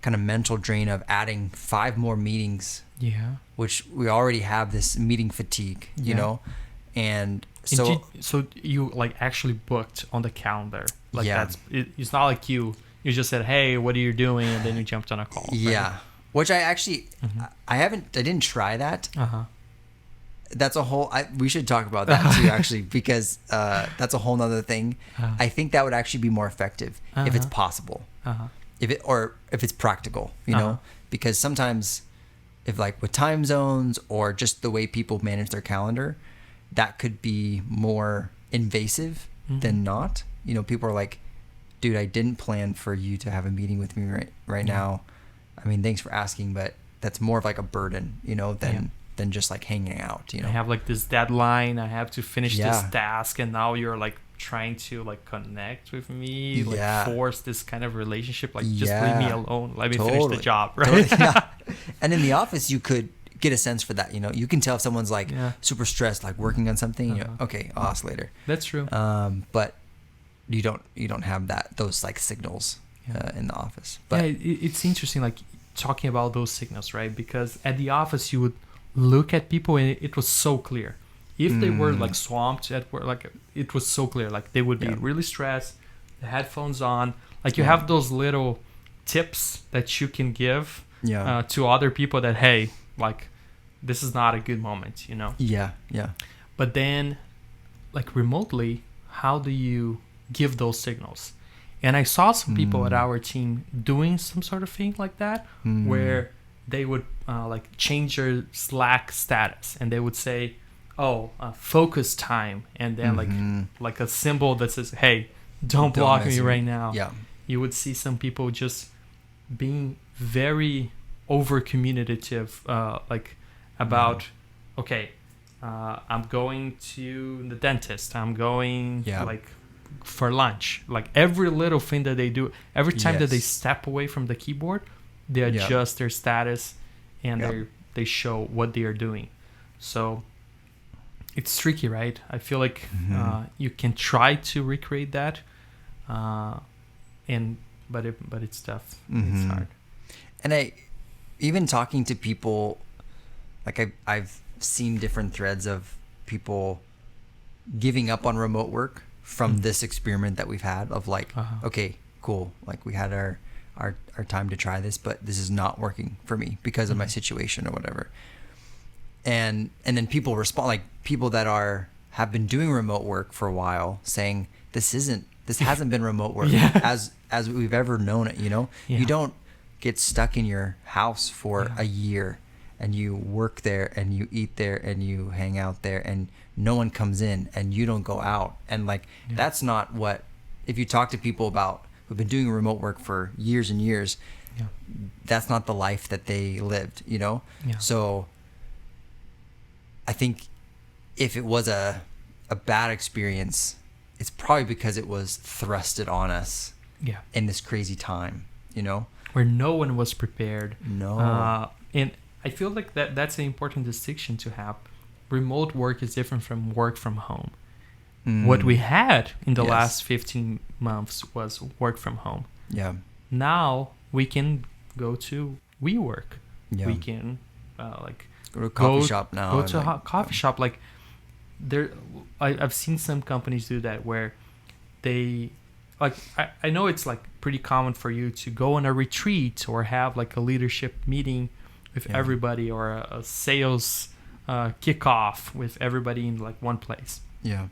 Speaker 2: kind of mental drain of adding 5 more meetings. Yeah. Which we already have this meeting fatigue, you know? And so
Speaker 1: you, like, actually booked on the calendar. Like, it's not like you just said, hey, what are you doing? And then you jumped on a call.
Speaker 2: Yeah. Right? Which I actually, I didn't try that. That's a whole, we should talk about that too, actually, because that's a whole nother thing. I think that would actually be more effective if it's possible, if it's practical, you know, because sometimes if, like, with time zones or just the way people manage their calendar, that could be more invasive than not. You know, people are like, dude, I didn't plan for you to have a meeting with me right now. I mean, thanks for asking, but that's more of, like, a burden, you know, than just, like, hanging out, you know.
Speaker 1: I have, like, this deadline, I have to finish this task, and now you're, like, trying to, like, connect with me, like, force this kind of relationship, like, just leave me alone, let me finish the job, right?
Speaker 2: And in the office, you could get a sense for that, you know. You can tell if someone's, like, super stressed, like, working on something, you know, okay, I'll ask later.
Speaker 1: That's true.
Speaker 2: But you don't have those, like, signals in the office. But
Speaker 1: it's interesting, like, talking about those signals, right? Because at the office, you would look at people and it was so clear. If they were, like, swamped at work, like, it was so clear, like, they would be really stressed, the headphones on, like, you have those little tips that you can give to other people that, hey, like, this is not a good moment, you know. But then, like, remotely, how do you give those signals? And I saw some people at our team doing some sort of thing like that, where they would like, change their Slack status, and they would say, focus time, and then like a symbol that says, hey, don't block me right now. You would see some people just being very over communicative, like, about I'm going to the dentist, I'm going like for lunch, like, every little thing that they do, every time that they step away from the keyboard, they adjust their status, and they show what they are doing. So it's tricky, right? I feel like you can try to recreate that, but it's tough. It's hard.
Speaker 2: And even talking to people, like, I've seen different threads of people giving up on remote work from this experiment that we've had of, like, okay, cool. Like we had our time to try this, but this is not working for me because of my situation or whatever. And then people respond, like people that have been doing remote work for a while, saying this hasn't been remote work as we've ever known it. You know, you don't get stuck in your house for a year and you work there and you eat there and you hang out there and no one comes in and you don't go out. And like that's not what, if you talk to people about who've been doing remote work for years and years, that's not the life that they lived, you know? So I think if it was a bad experience, it's probably because it was thrusted on us in this crazy time, you know?
Speaker 1: Where no one was prepared.
Speaker 2: No.
Speaker 1: And I feel like that's an important distinction to have. Remote work is different from work from home. What we had in the last 15 months was work from home. Yeah. Now we can go to WeWork. Yeah. We can go to a coffee shop now. Go to a coffee shop. Like I've seen some companies do that where they like I know it's like pretty common for you to go on a retreat or have like a leadership meeting with everybody or a sales kickoff with everybody in like one place. Yeah.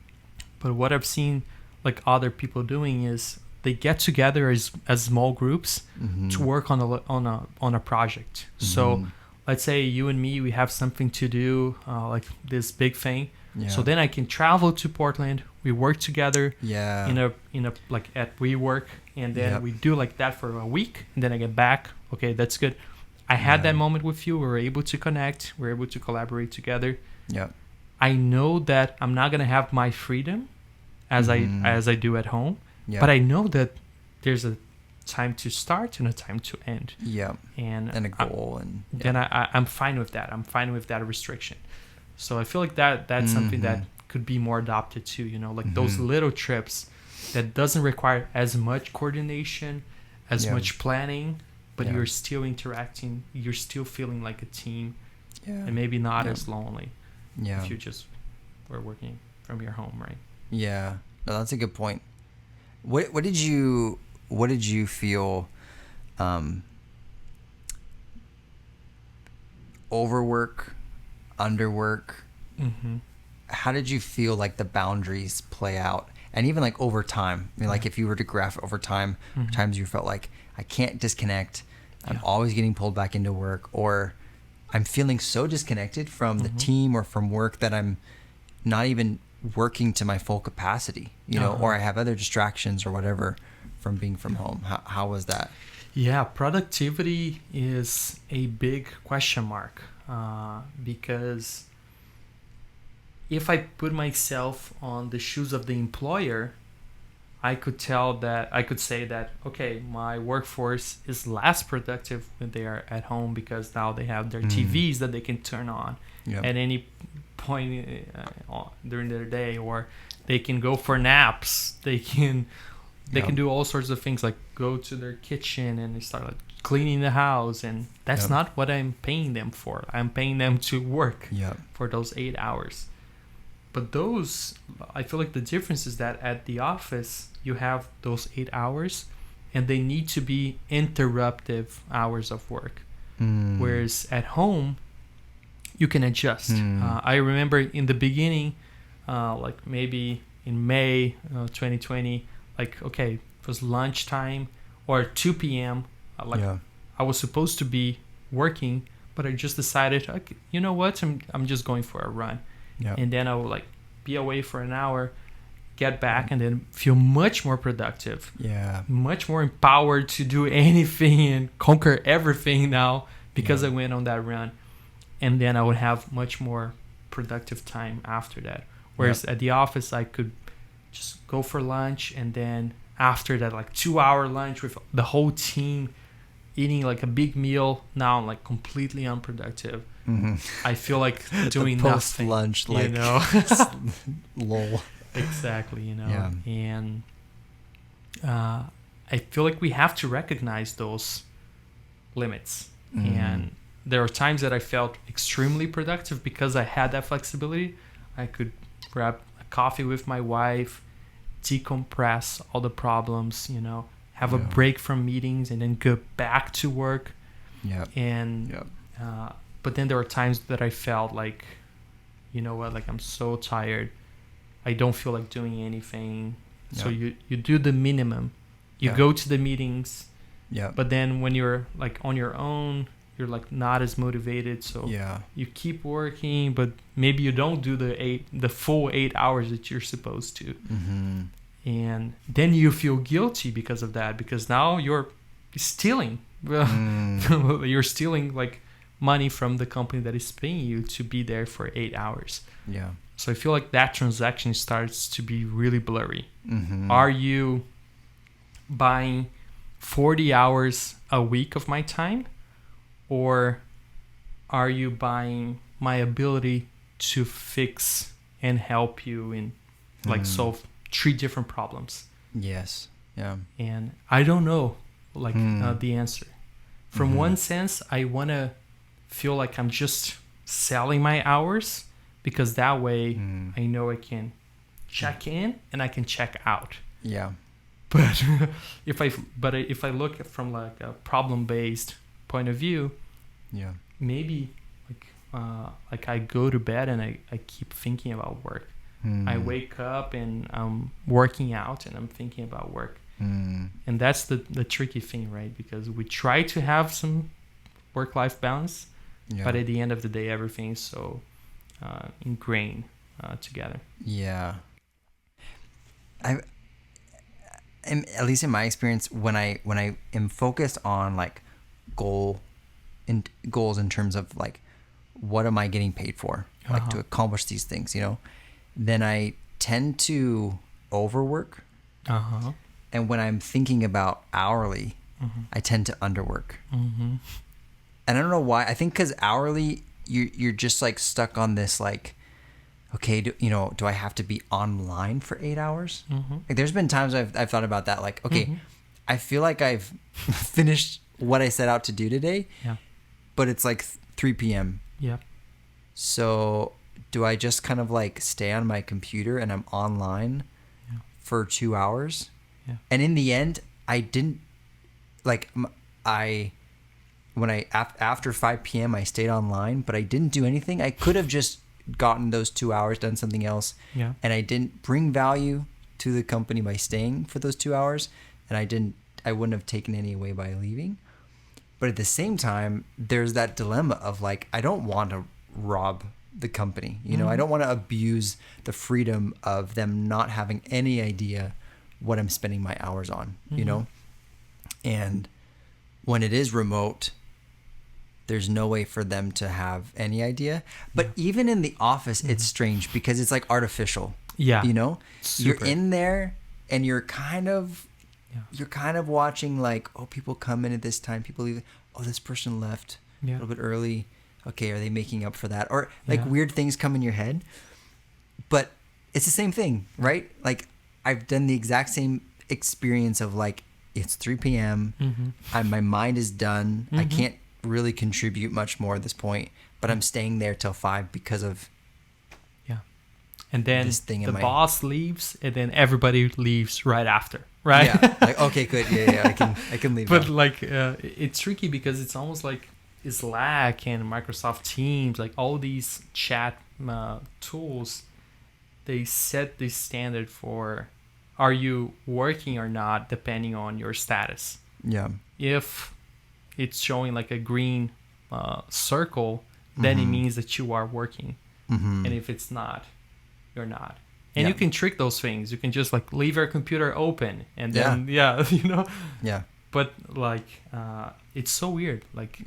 Speaker 1: But what I've seen like other people doing is they get together as small groups to work on a project. So let's say you and me, we have something to do, like this big thing. Yeah. So then I can travel to Portland. We work together in a like at WeWork, and then we do like that for a week, and then I get back. Okay, that's good. I had that moment with you. We were able to connect. We were able to collaborate together. Yeah. I know that I'm not gonna have my freedom as I do at home, but I know that there's a time to start and a time to end. Yeah. And a goal, then I'm fine with that. I'm fine with that restriction. So I feel like that's something that could be more adopted too. You know, like those little trips that doesn't require as much coordination, as much planning, but you're still interacting. You're still feeling like a team, and maybe not as lonely. Yeah. If you just were working from your home, right?
Speaker 2: Yeah. No, that's a good point. What did you feel overwork, underwork? How did you feel like the boundaries play out? And even like over time, I mean, like if you were to graph over time, times you felt like I can't disconnect. I'm always getting pulled back into work, or I'm feeling so disconnected from the team or from work that I'm not even working to my full capacity, you know, or I have other distractions or whatever from being from home. How was that?
Speaker 1: Yeah, productivity is a big question mark because if I put myself on the shoes of the employer, I could say that, okay, my workforce is less productive when they are at home because now they have their TVs that they can turn on at any point during their day, or they can go for naps. They can do all sorts of things, like go to their kitchen and they start like cleaning the house, and that's not what I'm paying them for. I'm paying them to work for those 8 hours. But I feel like the difference is that at the office, you have those 8 hours and they need to be interruptive hours of work. Whereas at home, you can adjust. I remember in the beginning, like maybe in May 2020, like, okay, it was lunchtime or 2 p.m. I was supposed to be working, but I just decided, okay, you know what, I'm just going for a run. And then I would like be away for an hour, get back, and then feel much more productive. Much more empowered to do anything and conquer everything now because I went on that run. And then I would have much more productive time after that. Whereas at the office, I could just go for lunch, and then after that, like 2-hour lunch with the whole team, eating like a big meal. Now I'm like completely unproductive. I feel like doing nothing.
Speaker 2: Lunch, like,
Speaker 1: you know,
Speaker 2: lol.
Speaker 1: Exactly, you know. And I feel like we have to recognize those limits. And there are times that I felt extremely productive because I had that flexibility. I could grab a coffee with my wife, decompress all the problems, you know, have a break from meetings, and then go back to work.
Speaker 2: Yeah.
Speaker 1: And but then there were times that I felt like, you know what, like I'm so tired, I don't feel like doing anything. So you do the minimum, you go to the meetings, but then when you're like on your own, you're like not as motivated, so you keep working, but maybe you don't do the full 8 hours that you're supposed to. And then you feel guilty because of that, because now you're stealing. You're stealing like money from the company that is paying you to be there for 8 hours. So I feel like that transaction starts to be really blurry. Are you buying 40 hours a week of my time, or are you buying my ability to fix and help you in like solve 3 different problems? And I don't know like the answer. From one sense, I want to feel like I'm just selling my hours, because that way I know I can check in and I can check out. But if I look at from like a problem-based point of view, maybe like I go to bed and I keep thinking about work. I wake up and I'm working out and I'm thinking about work. And that's the tricky thing, right? Because we try to have some work-life balance, but at the end of the day, everything is so ingrained together.
Speaker 2: At least in my experience, when I am focused on like goals in terms of like, what am I getting paid for, like to accomplish these things, you know, then I tend to overwork. And when I'm thinking about hourly, I tend to underwork. And I don't know why. I think because hourly, you're just like stuck on this like, okay, do I have to be online for 8 hours? Like there's been times I've thought about that. Like, okay, I feel like I've finished what I set out to do today, but it's like 3 p.m. So do I just kind of like stay on my computer and I'm online for 2 hours? And in the end, I didn't like after 5 p.m. I stayed online, but I didn't do anything. I could have just gotten those 2 hours, done something else, and I didn't bring value to the company by staying for those 2 hours, and I wouldn't have taken any away by leaving. But at the same time, there's that dilemma of like, I don't want to rob the company, you know, I don't want to abuse the freedom of them not having any idea what I'm spending my hours on, you know. And when it is remote, there's no way for them to have any idea. But even in the office, it's strange because it's like artificial. You know, Super. You're in there and you're kind of watching like, oh, people come in at this time, people leave. Oh, this person left a little bit early. Okay, are they making up for that? Or like weird things come in your head. But it's the same thing, right? Like I've done the exact same experience of like, it's 3 p.m. My mind is done. I can't really contribute much more at this point, but I'm staying there till 5 because of
Speaker 1: and then this thing the boss leaves, and then everybody leaves right after, right?
Speaker 2: Like, okay, good, I can leave.
Speaker 1: But now. Like it's tricky because it's almost like Slack and Microsoft Teams, like all these chat tools, they set the standard for are you working or not depending on your status. If it's showing like a green circle, then it means that you are working. And if it's not, you're not. And you can trick those things. You can just like leave your computer open and then you know. But like it's so weird. Like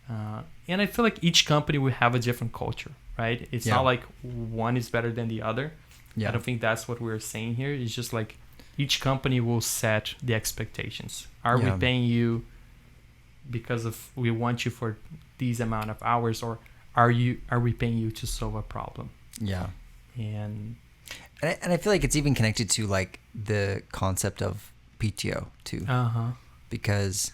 Speaker 1: and I feel like each company will have a different culture, right? It's not like one is better than the other. I don't think that's what we're saying here. It's just like each company will set the expectations. Are we paying you because of we want you for these amount of hours, or are we paying you to solve a problem? And
Speaker 2: I feel like it's even connected to like the concept of PTO too. Because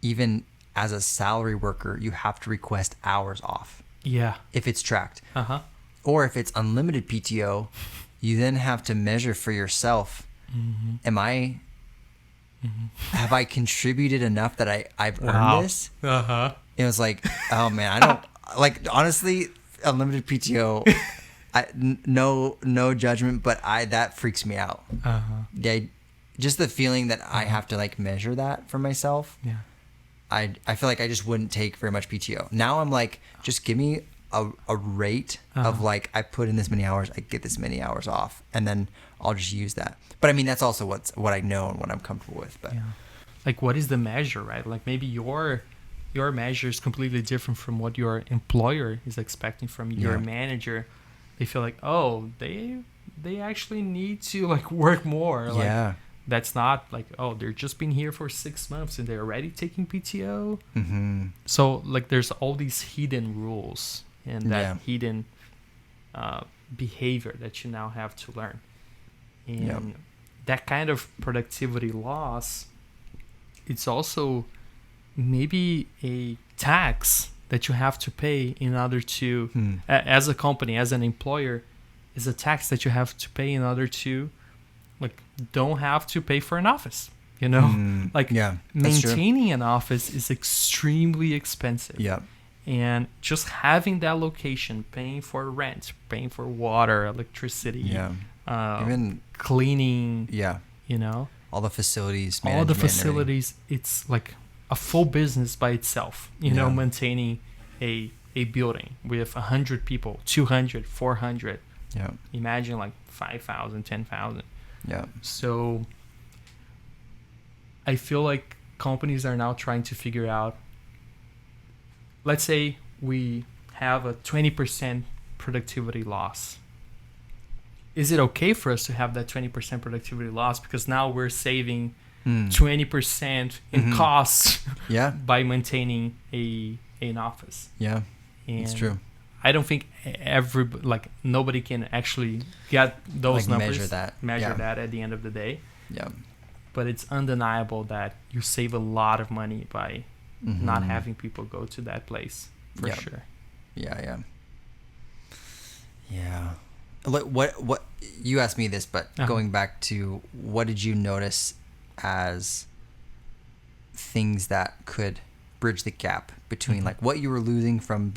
Speaker 2: even as a salary worker, you have to request hours off. If it's tracked. Or if it's unlimited PTO, you then have to measure for yourself, am I have I contributed enough that I've earned this? It was like, oh man, I don't like, honestly, unlimited PTO. No judgment, but that freaks me out. Yeah, just the feeling that I have to like measure that for myself.
Speaker 1: Yeah,
Speaker 2: I feel like I just wouldn't take very much PTO. Now I'm like, just give me a rate of like, I put in this many hours, I get this many hours off, and then I'll just use that. But I mean, that's also what I know and what I'm comfortable with. But
Speaker 1: like, what is the measure, right? Like maybe your measure is completely different from what your employer is expecting from your manager. They feel like, oh, they actually need to like work more. Like, that's not like, oh, they're just been here for 6 months and they're already taking PTO. So like, there's all these hidden rules and that hidden behavior that you now have to learn. And that kind of productivity loss, it's also maybe a tax that you have to pay in order to, as a company, as an employer, is a tax that you have to pay in order to, like, don't have to pay for an office, you know? Maintaining an office is extremely expensive. And just having that location, paying for rent, paying for water, electricity, even cleaning, you know?
Speaker 2: All the facilities,
Speaker 1: it's like a full business by itself, you know, maintaining a building with 100 people, 200, 400. Imagine like 5,000, 10,000. So I feel like companies are now trying to figure out, let's say we have a 20% productivity loss. Is it okay for us to have that 20% productivity loss? Because now we're saving 20% in costs by maintaining an office. And
Speaker 2: it's true.
Speaker 1: I don't think nobody can actually get those
Speaker 2: like
Speaker 1: numbers,
Speaker 2: measure
Speaker 1: that at the end of the day. But it's undeniable that you save a lot of money by not having people go to that place, for sure.
Speaker 2: What you asked me this, but going back to, what did you notice as things that could bridge the gap between like what you were losing from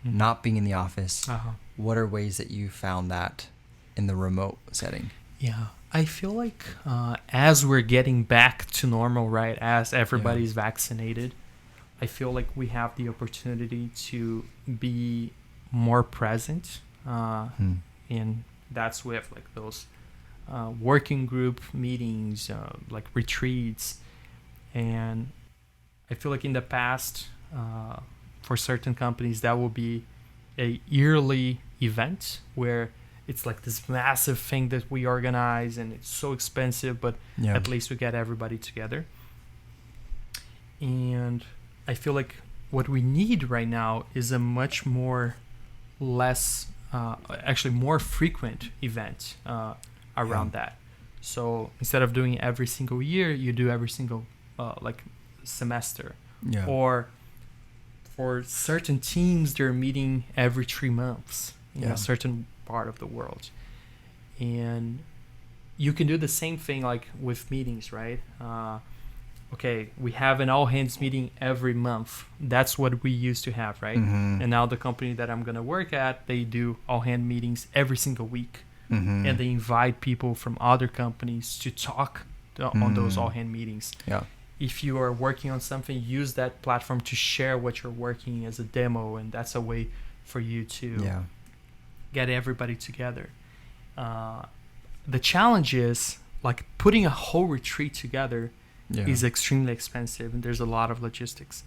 Speaker 2: not being in the office? What are ways that you found that in the remote setting?
Speaker 1: I feel like as we're getting back to normal, right, as everybody's vaccinated, I feel like we have the opportunity to be more present, and that's with like those working group meetings, like retreats. And I feel like in the past, for certain companies, that will be a yearly event where it's like this massive thing that we organize, and it's so expensive, but at least we get everybody together. And I feel like what we need right now is a much more frequent event around that. So instead of doing every single year, you do every single like semester. Or for certain teams, they're meeting every 3 months in a certain part of the world. And you can do the same thing like with meetings, right? Okay, we have an all hands meeting every month. That's what we used to have, right? And now the company that I'm going to work at, they do all hand meetings every single week. And they invite people from other companies to talk on those all hand meetings. If you are working on something, use that platform to share what you're working as a demo, and that's a way for you to get everybody together. The challenge is like putting a whole retreat together is extremely expensive, and there's a lot of logistics.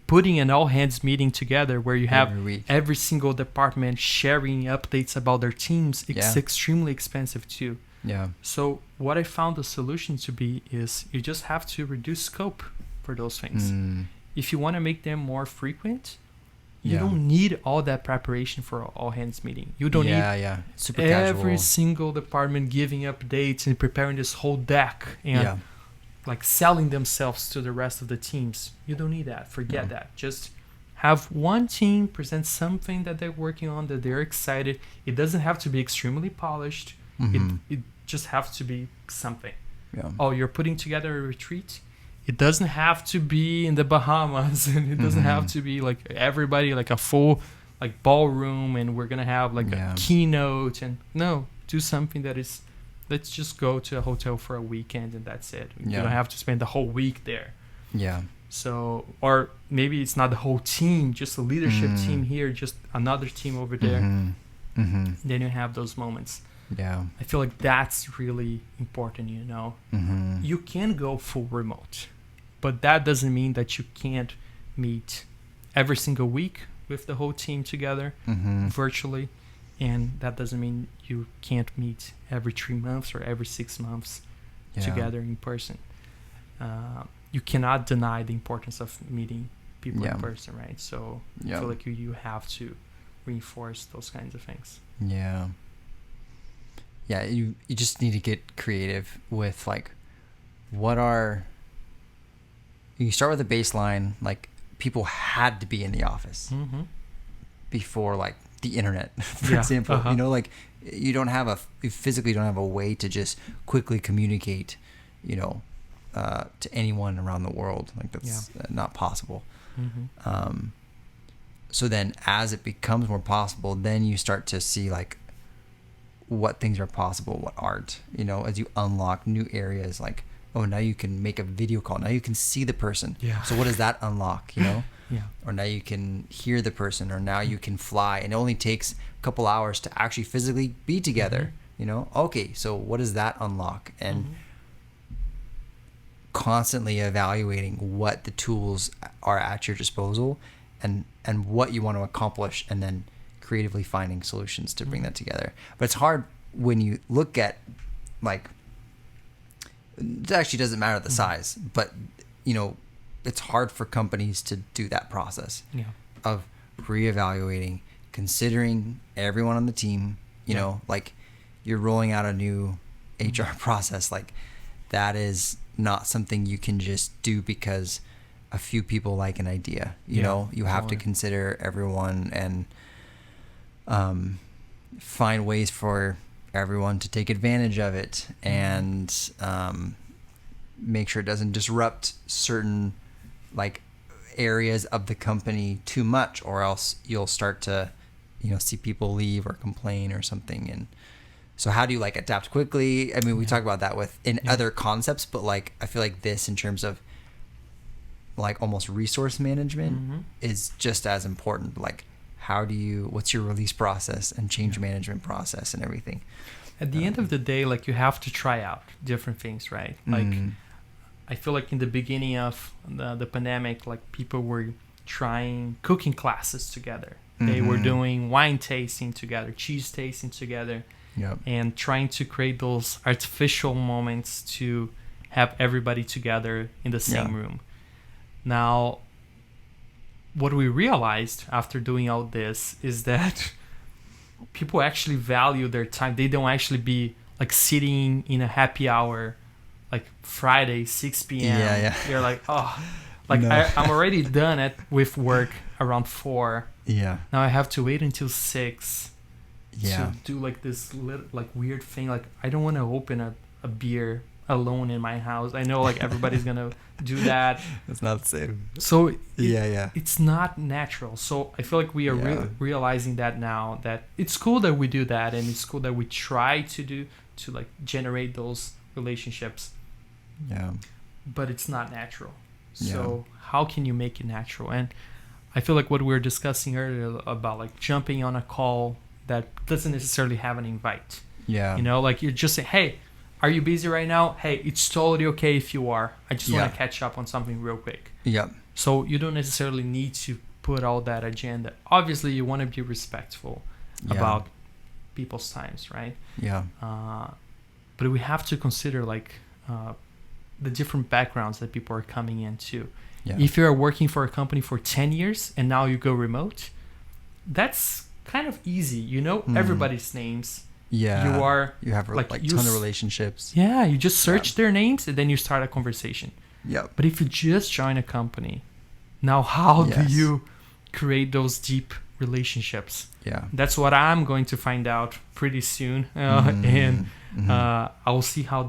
Speaker 1: Putting an all hands meeting together where you have every single department sharing updates about their teams, it's extremely expensive too. So what I found the solution to be is you just have to reduce scope for those things. If you want to make them more frequent, you don't need all that preparation for an all hands meeting. You don't need
Speaker 2: super
Speaker 1: every
Speaker 2: casual.
Speaker 1: single department giving updates and preparing this whole deck and like selling themselves to the rest of the teams. You don't need that. Forget that. Just have one team present something that they're working on, that they're excited. It doesn't have to be extremely polished. It just has to be something. Oh, you're putting together a retreat. It doesn't have to be in the Bahamas, and it doesn't have to be like everybody like a full like ballroom, and we're gonna have like a keynote. And no, do something that is, let's just go to a hotel for a weekend and that's it. You don't have to spend the whole week there.
Speaker 2: Yeah.
Speaker 1: So, or maybe it's not the whole team, just a leadership team here, just another team over there. Then you have those moments.
Speaker 2: Yeah.
Speaker 1: I feel like that's really important, you know. You can go full remote, but that doesn't mean that you can't meet every single week with the whole team together virtually. And that doesn't mean you can't meet every 3 months or every 6 months together in person. You cannot deny the importance of meeting people in person, right? So I feel like you have to reinforce those kinds of things.
Speaker 2: Yeah. Yeah, you just need to get creative with like you start with a baseline, like people had to be in the office before like the internet, for example. You know, like you physically don't have a way to just quickly communicate, you know, to anyone around the world. Like that's not possible. So then as it becomes more possible, then you start to see like what things are possible, what aren't, you know, as you unlock new areas. Like, oh, now you can make a video call. Now you can see the person. So what does that unlock, you know? Or now you can hear the person, or now you can fly, and it only takes a couple hours to actually physically be together, you know? Okay, so what does that unlock? And constantly evaluating what the tools are at your disposal and what you want to accomplish, and then creatively finding solutions to bring that together. But it's hard when you look at, like, it actually doesn't matter the size, but, you know, it's hard for companies to do that process of reevaluating, considering everyone on the team, you know, like you're rolling out a new HR process. Like that is not something you can just do because a few people like an idea, you know. You have to consider everyone and find ways for everyone to take advantage of it, and make sure it doesn't disrupt certain like areas of the company too much, or else you'll start to, you know, see people leave or complain or something. And so how do you like adapt quickly? I mean, we talk about that in other concepts, but like I feel like this, in terms of like almost resource management, is just as important. Like what's your release process and change management process and everything?
Speaker 1: At the end of the day, like you have to try out different things, right? Like I feel like in the beginning of the pandemic, like people were trying cooking classes together. They were doing wine tasting together, cheese tasting together, and trying to create those artificial moments to have everybody together in the same room. Now, what we realized after doing all this is that people actually value their time. They don't actually be like sitting in a happy hour like Friday 6 p.m. You're like, oh, like no. I'm already done with work around 4. Now I have to wait until 6 to do like this little, like weird thing. Like I don't want to open a beer alone in my house. I know like everybody's gonna do that.
Speaker 2: It's not the same.
Speaker 1: So it's not natural. So I feel like we are realizing that now, that it's cool that we do that, and it's cool that we try to like generate those relationships. But it's not natural. So how can you make it natural? And I feel like what we were discussing earlier about like jumping on a call that doesn't necessarily have an invite. You know, like you're just saying, hey, are you busy right now? Hey, it's totally okay if you are. I just want to catch up on something real quick. So you don't necessarily need to put all that agenda. Obviously, you want to be respectful about people's times, right? But we have to consider like the different backgrounds that people are coming into. If you're working for a company for 10 years and now you go remote, that's kind of easy. You know everybody's names. You have like ton of relationships. You just search their names and then you start a conversation. But if you just join a company, now how do you create those deep relationships? That's what I'm going to find out pretty soon, and I'll see how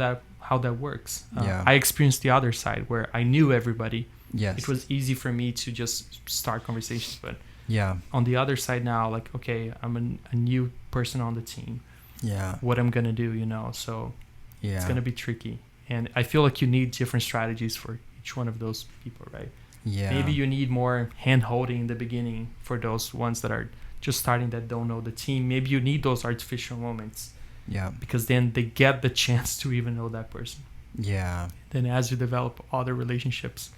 Speaker 1: how that works.
Speaker 2: Yeah.
Speaker 1: I experienced the other side where I knew everybody.
Speaker 2: Yes.
Speaker 1: It was easy for me to just start conversations, but
Speaker 2: yeah.
Speaker 1: on the other side now, like, okay, I'm a new person on the team.
Speaker 2: Yeah.
Speaker 1: What I'm gonna do, you know? So
Speaker 2: yeah.
Speaker 1: it's gonna be tricky, and I feel like you need different strategies for each one of those people, right?
Speaker 2: Yeah.
Speaker 1: Maybe you need more hand holding in the beginning for those ones that are just starting, that don't know the team. Maybe you need those artificial moments.
Speaker 2: Yeah.
Speaker 1: Because then they get the chance to even know that person.
Speaker 2: Yeah.
Speaker 1: Then as you develop other relationships,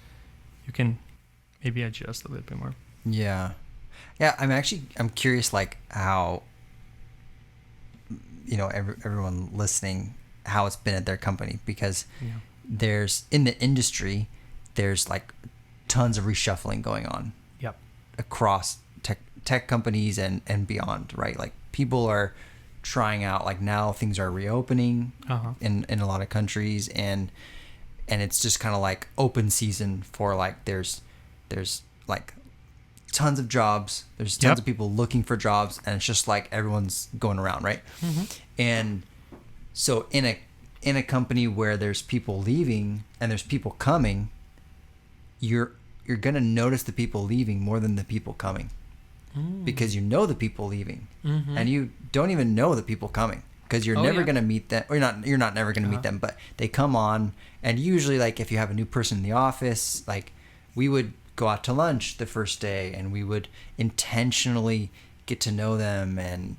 Speaker 1: you can maybe adjust a little bit more.
Speaker 2: Yeah. Yeah, I'm curious, like, how, you know, everyone listening, how it's been at their company, because there's, in the industry, there's like tons of reshuffling going on.
Speaker 1: Yep.
Speaker 2: Across tech companies and beyond, right? Like, people are trying out, like, now things are reopening in a lot of countries, and it's just kind of like open season for, like, there's like tons of jobs, there's tons of people looking for jobs, and it's just like everyone's going around, right? And so in a company where there's people leaving and there's people coming, you're gonna notice the people leaving more than the people coming. Because you know the people leaving, and you don't even know the people coming, because you're never going to meet them, or you're not never going to meet them, but they come on. And usually, like, if you have a new person in the office, like, we would go out to lunch the first day, and we would intentionally get to know them, and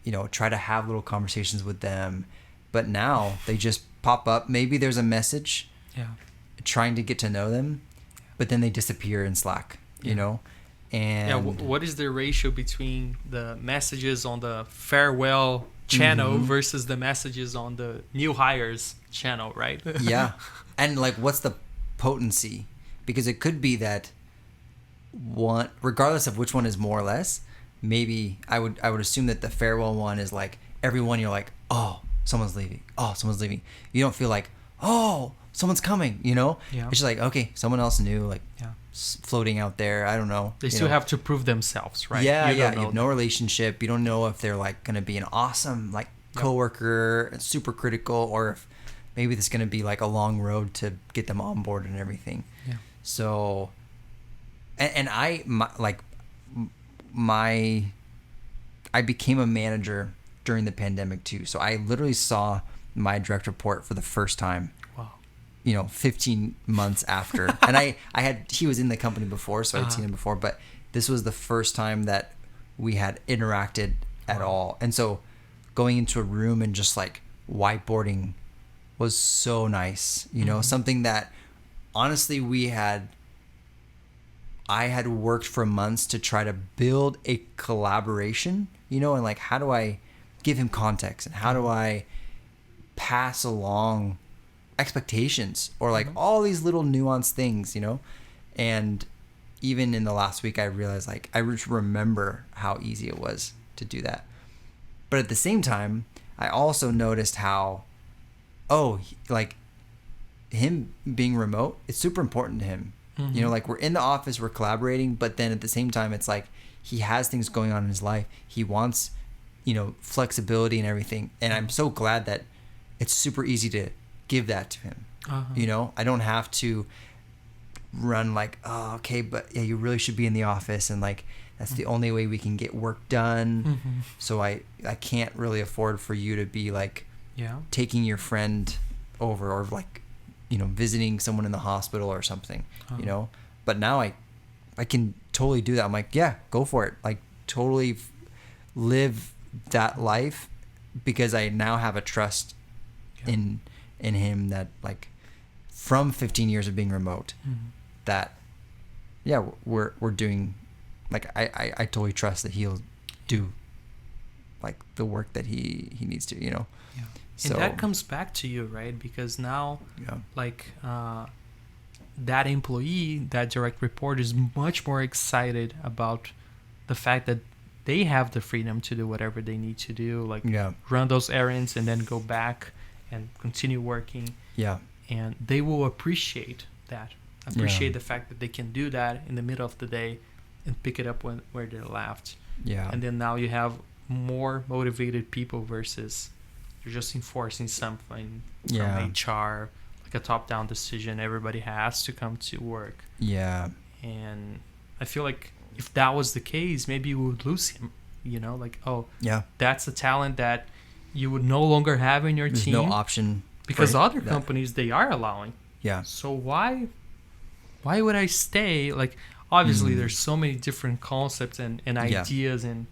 Speaker 2: you know, try to have little conversations with them. But now they just pop up. Maybe there's a message trying to get to know them, but then they disappear in Slack, you know. And
Speaker 1: what is the ratio between the messages on the farewell channel versus the messages on the new hires channel, right?
Speaker 2: Yeah. And, like, what's the potency? Because it could be that one, regardless of which one is more or less, maybe I would assume that the farewell one is like, everyone, you're like, oh, someone's leaving. Oh, someone's leaving. You don't feel like, oh, someone's coming, you know?
Speaker 1: Yeah.
Speaker 2: It's just like, okay, someone else new, like, floating out there. I don't know.
Speaker 1: They still have to prove themselves, right?
Speaker 2: Yeah, you have no relationship. You don't know if they're, like, going to be an awesome, like, coworker, super critical, or if maybe this is going to be, like, a long road to get them on board and everything.
Speaker 1: Yeah.
Speaker 2: So, and I became a manager during the pandemic too. So I literally saw my direct report for the first time. You know, 15 months after. And he was in the company before, so I'd seen him before, but this was the first time that we had interacted at all. And so going into a room and just, like, whiteboarding was so nice. You know, something that honestly I had worked for months to try to build a collaboration, you know, and, like, how do I give him context, and how do I pass along expectations, or, like, all these little nuanced things, you know. And even in the last week, I realized, like, I remember how easy it was to do that. But at the same time, I also noticed how, like, him being remote, it's super important to him. You know, like, we're in the office, we're collaborating, but then at the same time, it's like he has things going on in his life. He wants, you know, flexibility and everything. And I'm so glad that it's super easy to give that to him. You know, I don't have to run, like, oh, okay, but yeah, you really should be in the office, and, like, that's the only way we can get work done. So I can't really afford for you to be, like, taking your friend over, or, like, you know, visiting someone in the hospital or something, you know. But now I can totally do that. I'm like, yeah, go for it. Like, totally live that life, because I now have a trust in him that, like, from 15 years of being remote, that we're doing, like, I totally trust that he'll do, like, the work that he needs to, you know.
Speaker 1: So, and that comes back to you, right? Because now, like, that employee, that direct report, is much more excited about the fact that they have the freedom to do whatever they need to do, like run those errands and then go back and continue working. And they will appreciate that. Appreciate the fact that they can do that in the middle of the day and pick it up where they left. And then now you have more motivated people versus You're just enforcing something from
Speaker 2: Yeah.
Speaker 1: HR, like a top-down decision. Everybody has to come to work.
Speaker 2: Yeah.
Speaker 1: And I feel like if that was the case, maybe you would lose him. Like, oh,
Speaker 2: Yeah.
Speaker 1: that's a talent that you would no longer have in your
Speaker 2: There's
Speaker 1: team.
Speaker 2: no option.
Speaker 1: Because other companies, they are allowing.
Speaker 2: Yeah.
Speaker 1: So why would I stay? Like, obviously, there's so many different concepts and ideas and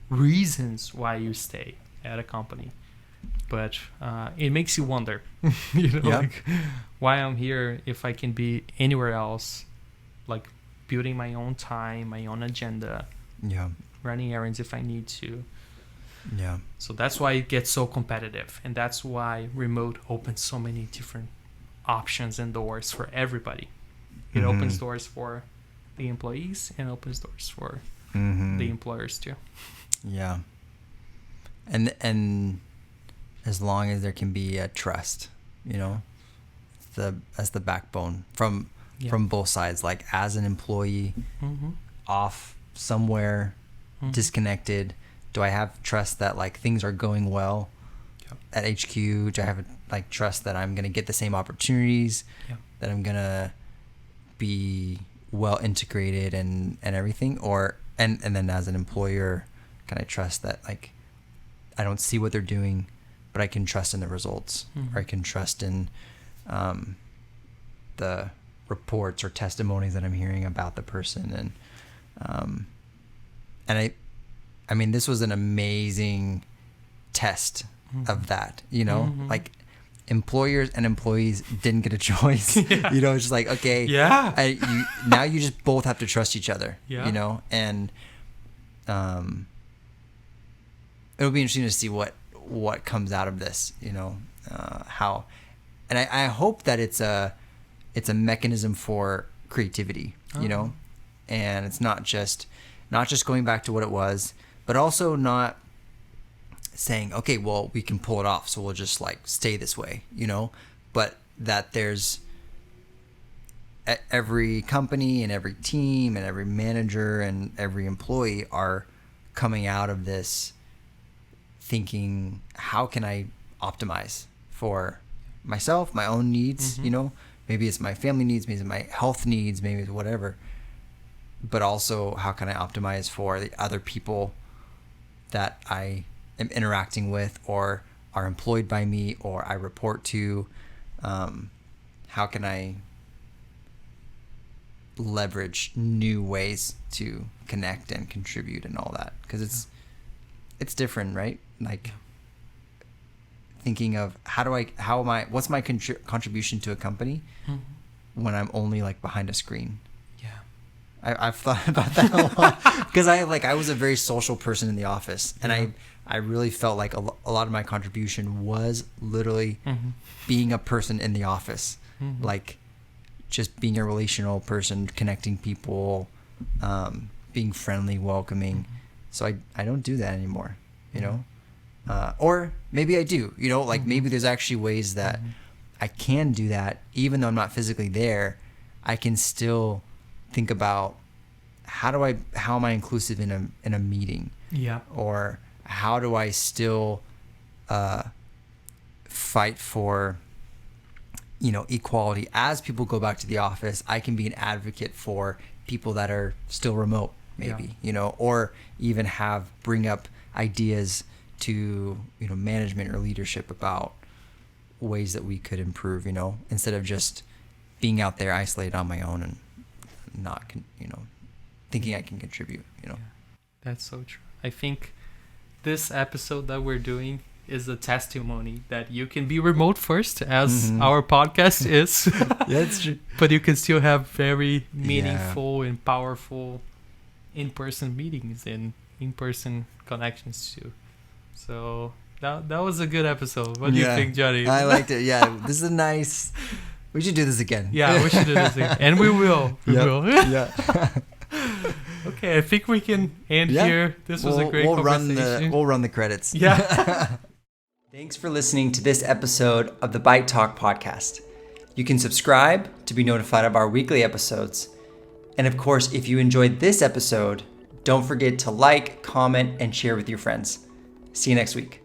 Speaker 1: reasons why you stay at a company. But it makes you wonder, like, why I'm here if I can be anywhere else, like building my own time, my own agenda, running errands if I need to.
Speaker 2: Yeah.
Speaker 1: So that's why it gets so competitive, and that's why remote opens so many different options and doors for everybody. It opens doors for the employees and opens doors for the employers too.
Speaker 2: Yeah. And as long as there can be a trust, as the backbone from both sides, like as an employee off somewhere disconnected, do I have trust that like things are going well at HQ? Do I have like trust that I'm going to get the same opportunities, that I'm going to be well integrated and everything? Or and then as an employer, can I trust that like I don't see what they're doing, but I can trust in the results, or I can trust in the reports or testimonies that I'm hearing about the person. And I mean, this was an amazing test of that, like employers and employees didn't get a choice. It's just like, okay, now you just both have to trust each other, and it'll be interesting to see what comes out of this, how, and I hope that it's a mechanism for creativity, and it's not just going back to what it was, but also not saying, okay, well, we can pull it off, so we'll just like stay this way, but that there's every company and every team and every manager and every employee are coming out of this thinking, how can I optimize for myself, my own needs, maybe it's my family needs, maybe it's my health needs, maybe it's whatever, but also how can I optimize for the other people that I am interacting with or are employed by me or I report to. How can I leverage new ways to connect and contribute and all that? Because it's different, right? Like thinking of what's my contribution to a company when I'm only like behind a screen. I've thought about that a lot because I was a very social person in the office, and I really felt like a lot of my contribution was literally being a person in the office, like just being a relational person, connecting people, being friendly, welcoming. So I don't do that anymore, or maybe I do, like maybe there's actually ways that I can do that even though I'm not physically there. I can still think about how am I inclusive in a meeting, or how do I still fight for equality as people go back to the office. I can be an advocate for people that are still remote, maybe, or even bring up ideas to management or leadership about ways that we could improve, instead of just being out there isolated on my own and not thinking I can contribute.
Speaker 1: That's so true. I think this episode that we're doing is a testimony that you can be remote first, as our podcast is.
Speaker 2: That's true.
Speaker 1: But you can still have very meaningful and powerful in-person meetings and in-person connections too. So that was a good episode. What do you think, Jonni?
Speaker 2: I liked it. Yeah, this is nice. We should do this again.
Speaker 1: Yeah, we should do this again. And we will. We will.
Speaker 2: Yeah.
Speaker 1: Okay, I think we can end here. This was a great conversation.
Speaker 2: We'll run the credits.
Speaker 1: Yeah.
Speaker 2: Thanks for listening to this episode of the ByteTalk podcast. You can subscribe to be notified of our weekly episodes. And of course, if you enjoyed this episode, don't forget to like, comment, and share with your friends. See you next week.